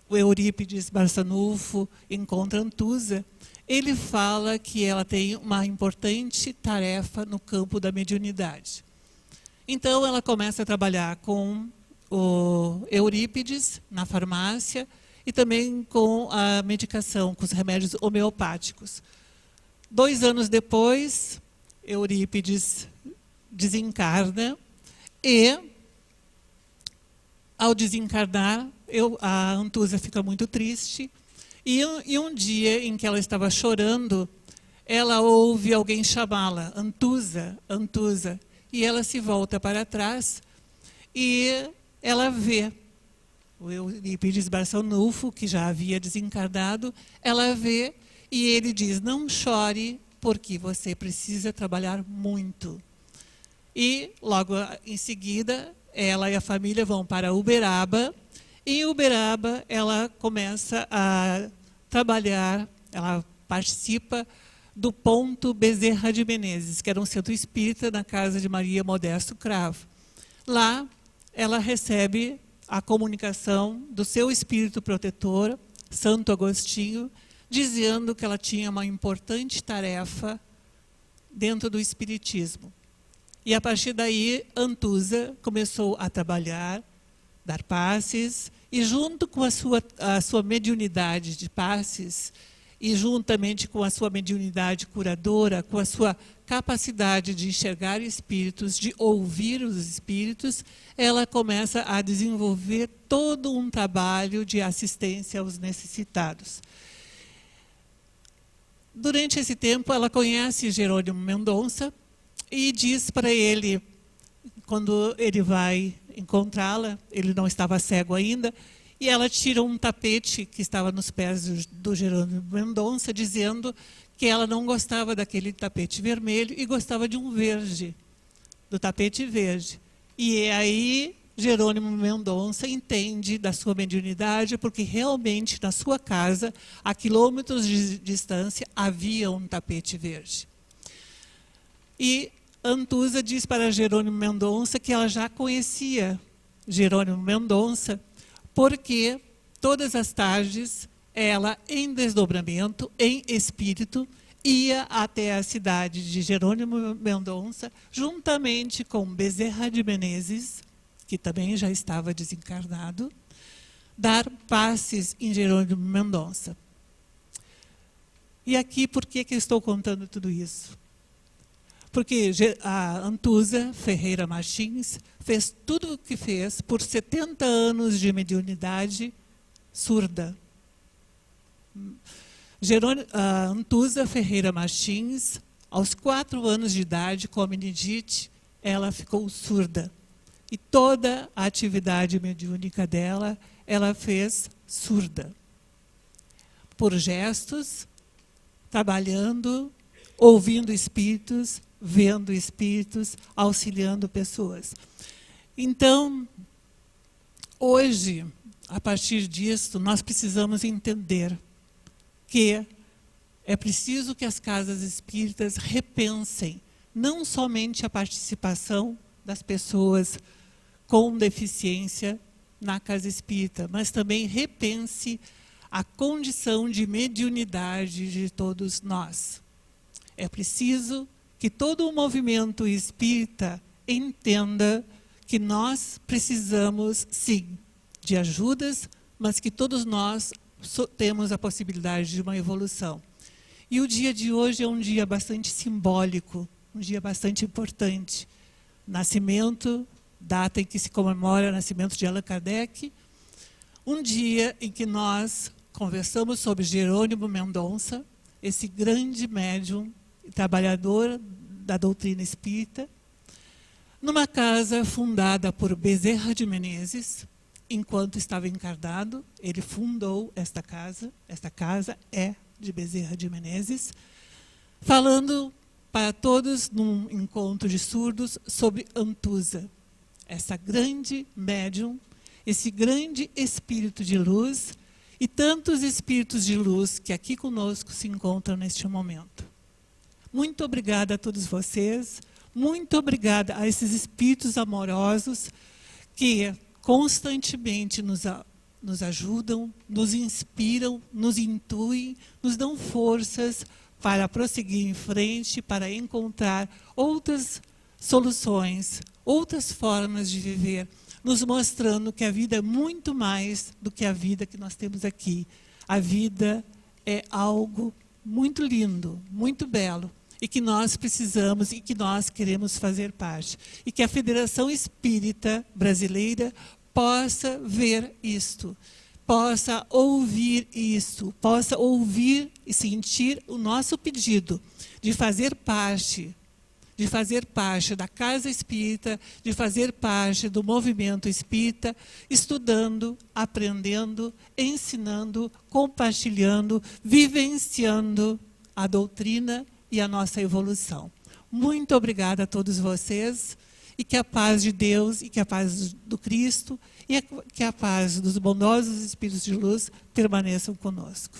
o Eurípides Barçanufo encontra Antusa, ele fala que ela tem uma importante tarefa no campo da mediunidade. Então ela começa a trabalhar com o Eurípides na farmácia e também com a medicação, com os remédios homeopáticos. 2 anos depois, Eurípides desencarna e, ao desencarnar, a Antusa fica muito triste e um dia em que ela estava chorando, ela ouve alguém chamá-la, Antusa, Antusa, e ela se volta para trás e ela vê o Eurípides Barçanufo, que já havia desencarnado, ela vê e ele diz, não chore porque você precisa trabalhar muito. E logo em seguida, ela e a família vão para Uberaba. E em Uberaba, ela começa a trabalhar, ela participa do Ponto Bezerra de Menezes, que era um centro espírita na casa de Maria Modesto Cravo. Lá, ela recebe a comunicação do seu espírito protetor, Santo Agostinho, dizendo que ela tinha uma importante tarefa dentro do espiritismo. E a partir daí, Antusa começou a trabalhar, dar passes, e junto com a sua mediunidade de passes, e juntamente com a sua mediunidade curadora, com a sua capacidade de enxergar espíritos, de ouvir os espíritos, ela começa a desenvolver todo um trabalho de assistência aos necessitados. Durante esse tempo, ela conhece Jerônimo Mendonça e diz para ele, quando ele vai encontrá-la, ele não estava cego ainda, e ela tira um tapete que estava nos pés do Jerônimo Mendonça, dizendo que ela não gostava daquele tapete vermelho e gostava de um verde, do tapete verde. E aí Jerônimo Mendonça entende da sua mediunidade, porque realmente na sua casa, a quilômetros de distância, havia um tapete verde. E Antusa diz para Jerônimo Mendonça que ela já conhecia Jerônimo Mendonça, porque todas as tardes ela, em desdobramento, em espírito, ia até a cidade de Jerônimo Mendonça, juntamente com Bezerra de Menezes, que também já estava desencarnado, dar passes em Jerônimo Mendonça. E aqui, por que eu estou contando tudo isso? Porque a Antusa Ferreira Martins fez tudo o que fez por 70 anos de mediunidade surda. A Antusa Ferreira Martins, aos 4 anos de idade, com a meningite, ela ficou surda. E toda a atividade mediúnica dela, ela fez surda. Por gestos, trabalhando, ouvindo espíritos, vendo espíritos, auxiliando pessoas. Então, hoje, a partir disso, nós precisamos entender que é preciso que as casas espíritas repensem não somente a participação das pessoas com deficiência na casa espírita, mas também repense a condição de mediunidade de todos nós. É preciso que todo o movimento espírita entenda que nós precisamos, sim, de ajudas, mas que todos nós temos a possibilidade de uma evolução. E o dia de hoje é um dia bastante simbólico, um dia bastante importante. Nascimento, data em que se comemora o nascimento de Allan Kardec, um dia em que nós conversamos sobre Jerônimo Mendonça, esse grande médium, trabalhador da doutrina espírita, numa casa fundada por Bezerra de Menezes. Enquanto estava encarnado, ele fundou esta casa é de Bezerra de Menezes, falando para todos num encontro de surdos sobre Antusa, essa grande médium, esse grande espírito de luz e tantos espíritos de luz que aqui conosco se encontram neste momento. Muito obrigada a todos vocês, muito obrigada a esses espíritos amorosos que constantemente nos ajudam, nos inspiram, nos intuem, nos dão forças para prosseguir em frente, para encontrar outras soluções, outras formas de viver, nos mostrando que a vida é muito mais do que a vida que nós temos aqui. A vida é algo muito lindo, muito belo, e que nós precisamos e que nós queremos fazer parte. E que a Federação Espírita Brasileira possa ver isto, possa ouvir isso, possa ouvir e sentir o nosso pedido de fazer parte da Casa Espírita, de fazer parte do movimento espírita, estudando, aprendendo, ensinando, compartilhando, vivenciando a doutrina e a nossa evolução. Muito obrigada a todos vocês, e que a paz de Deus, e que a paz do Cristo, e que a paz dos bondosos Espíritos de luz permaneçam conosco.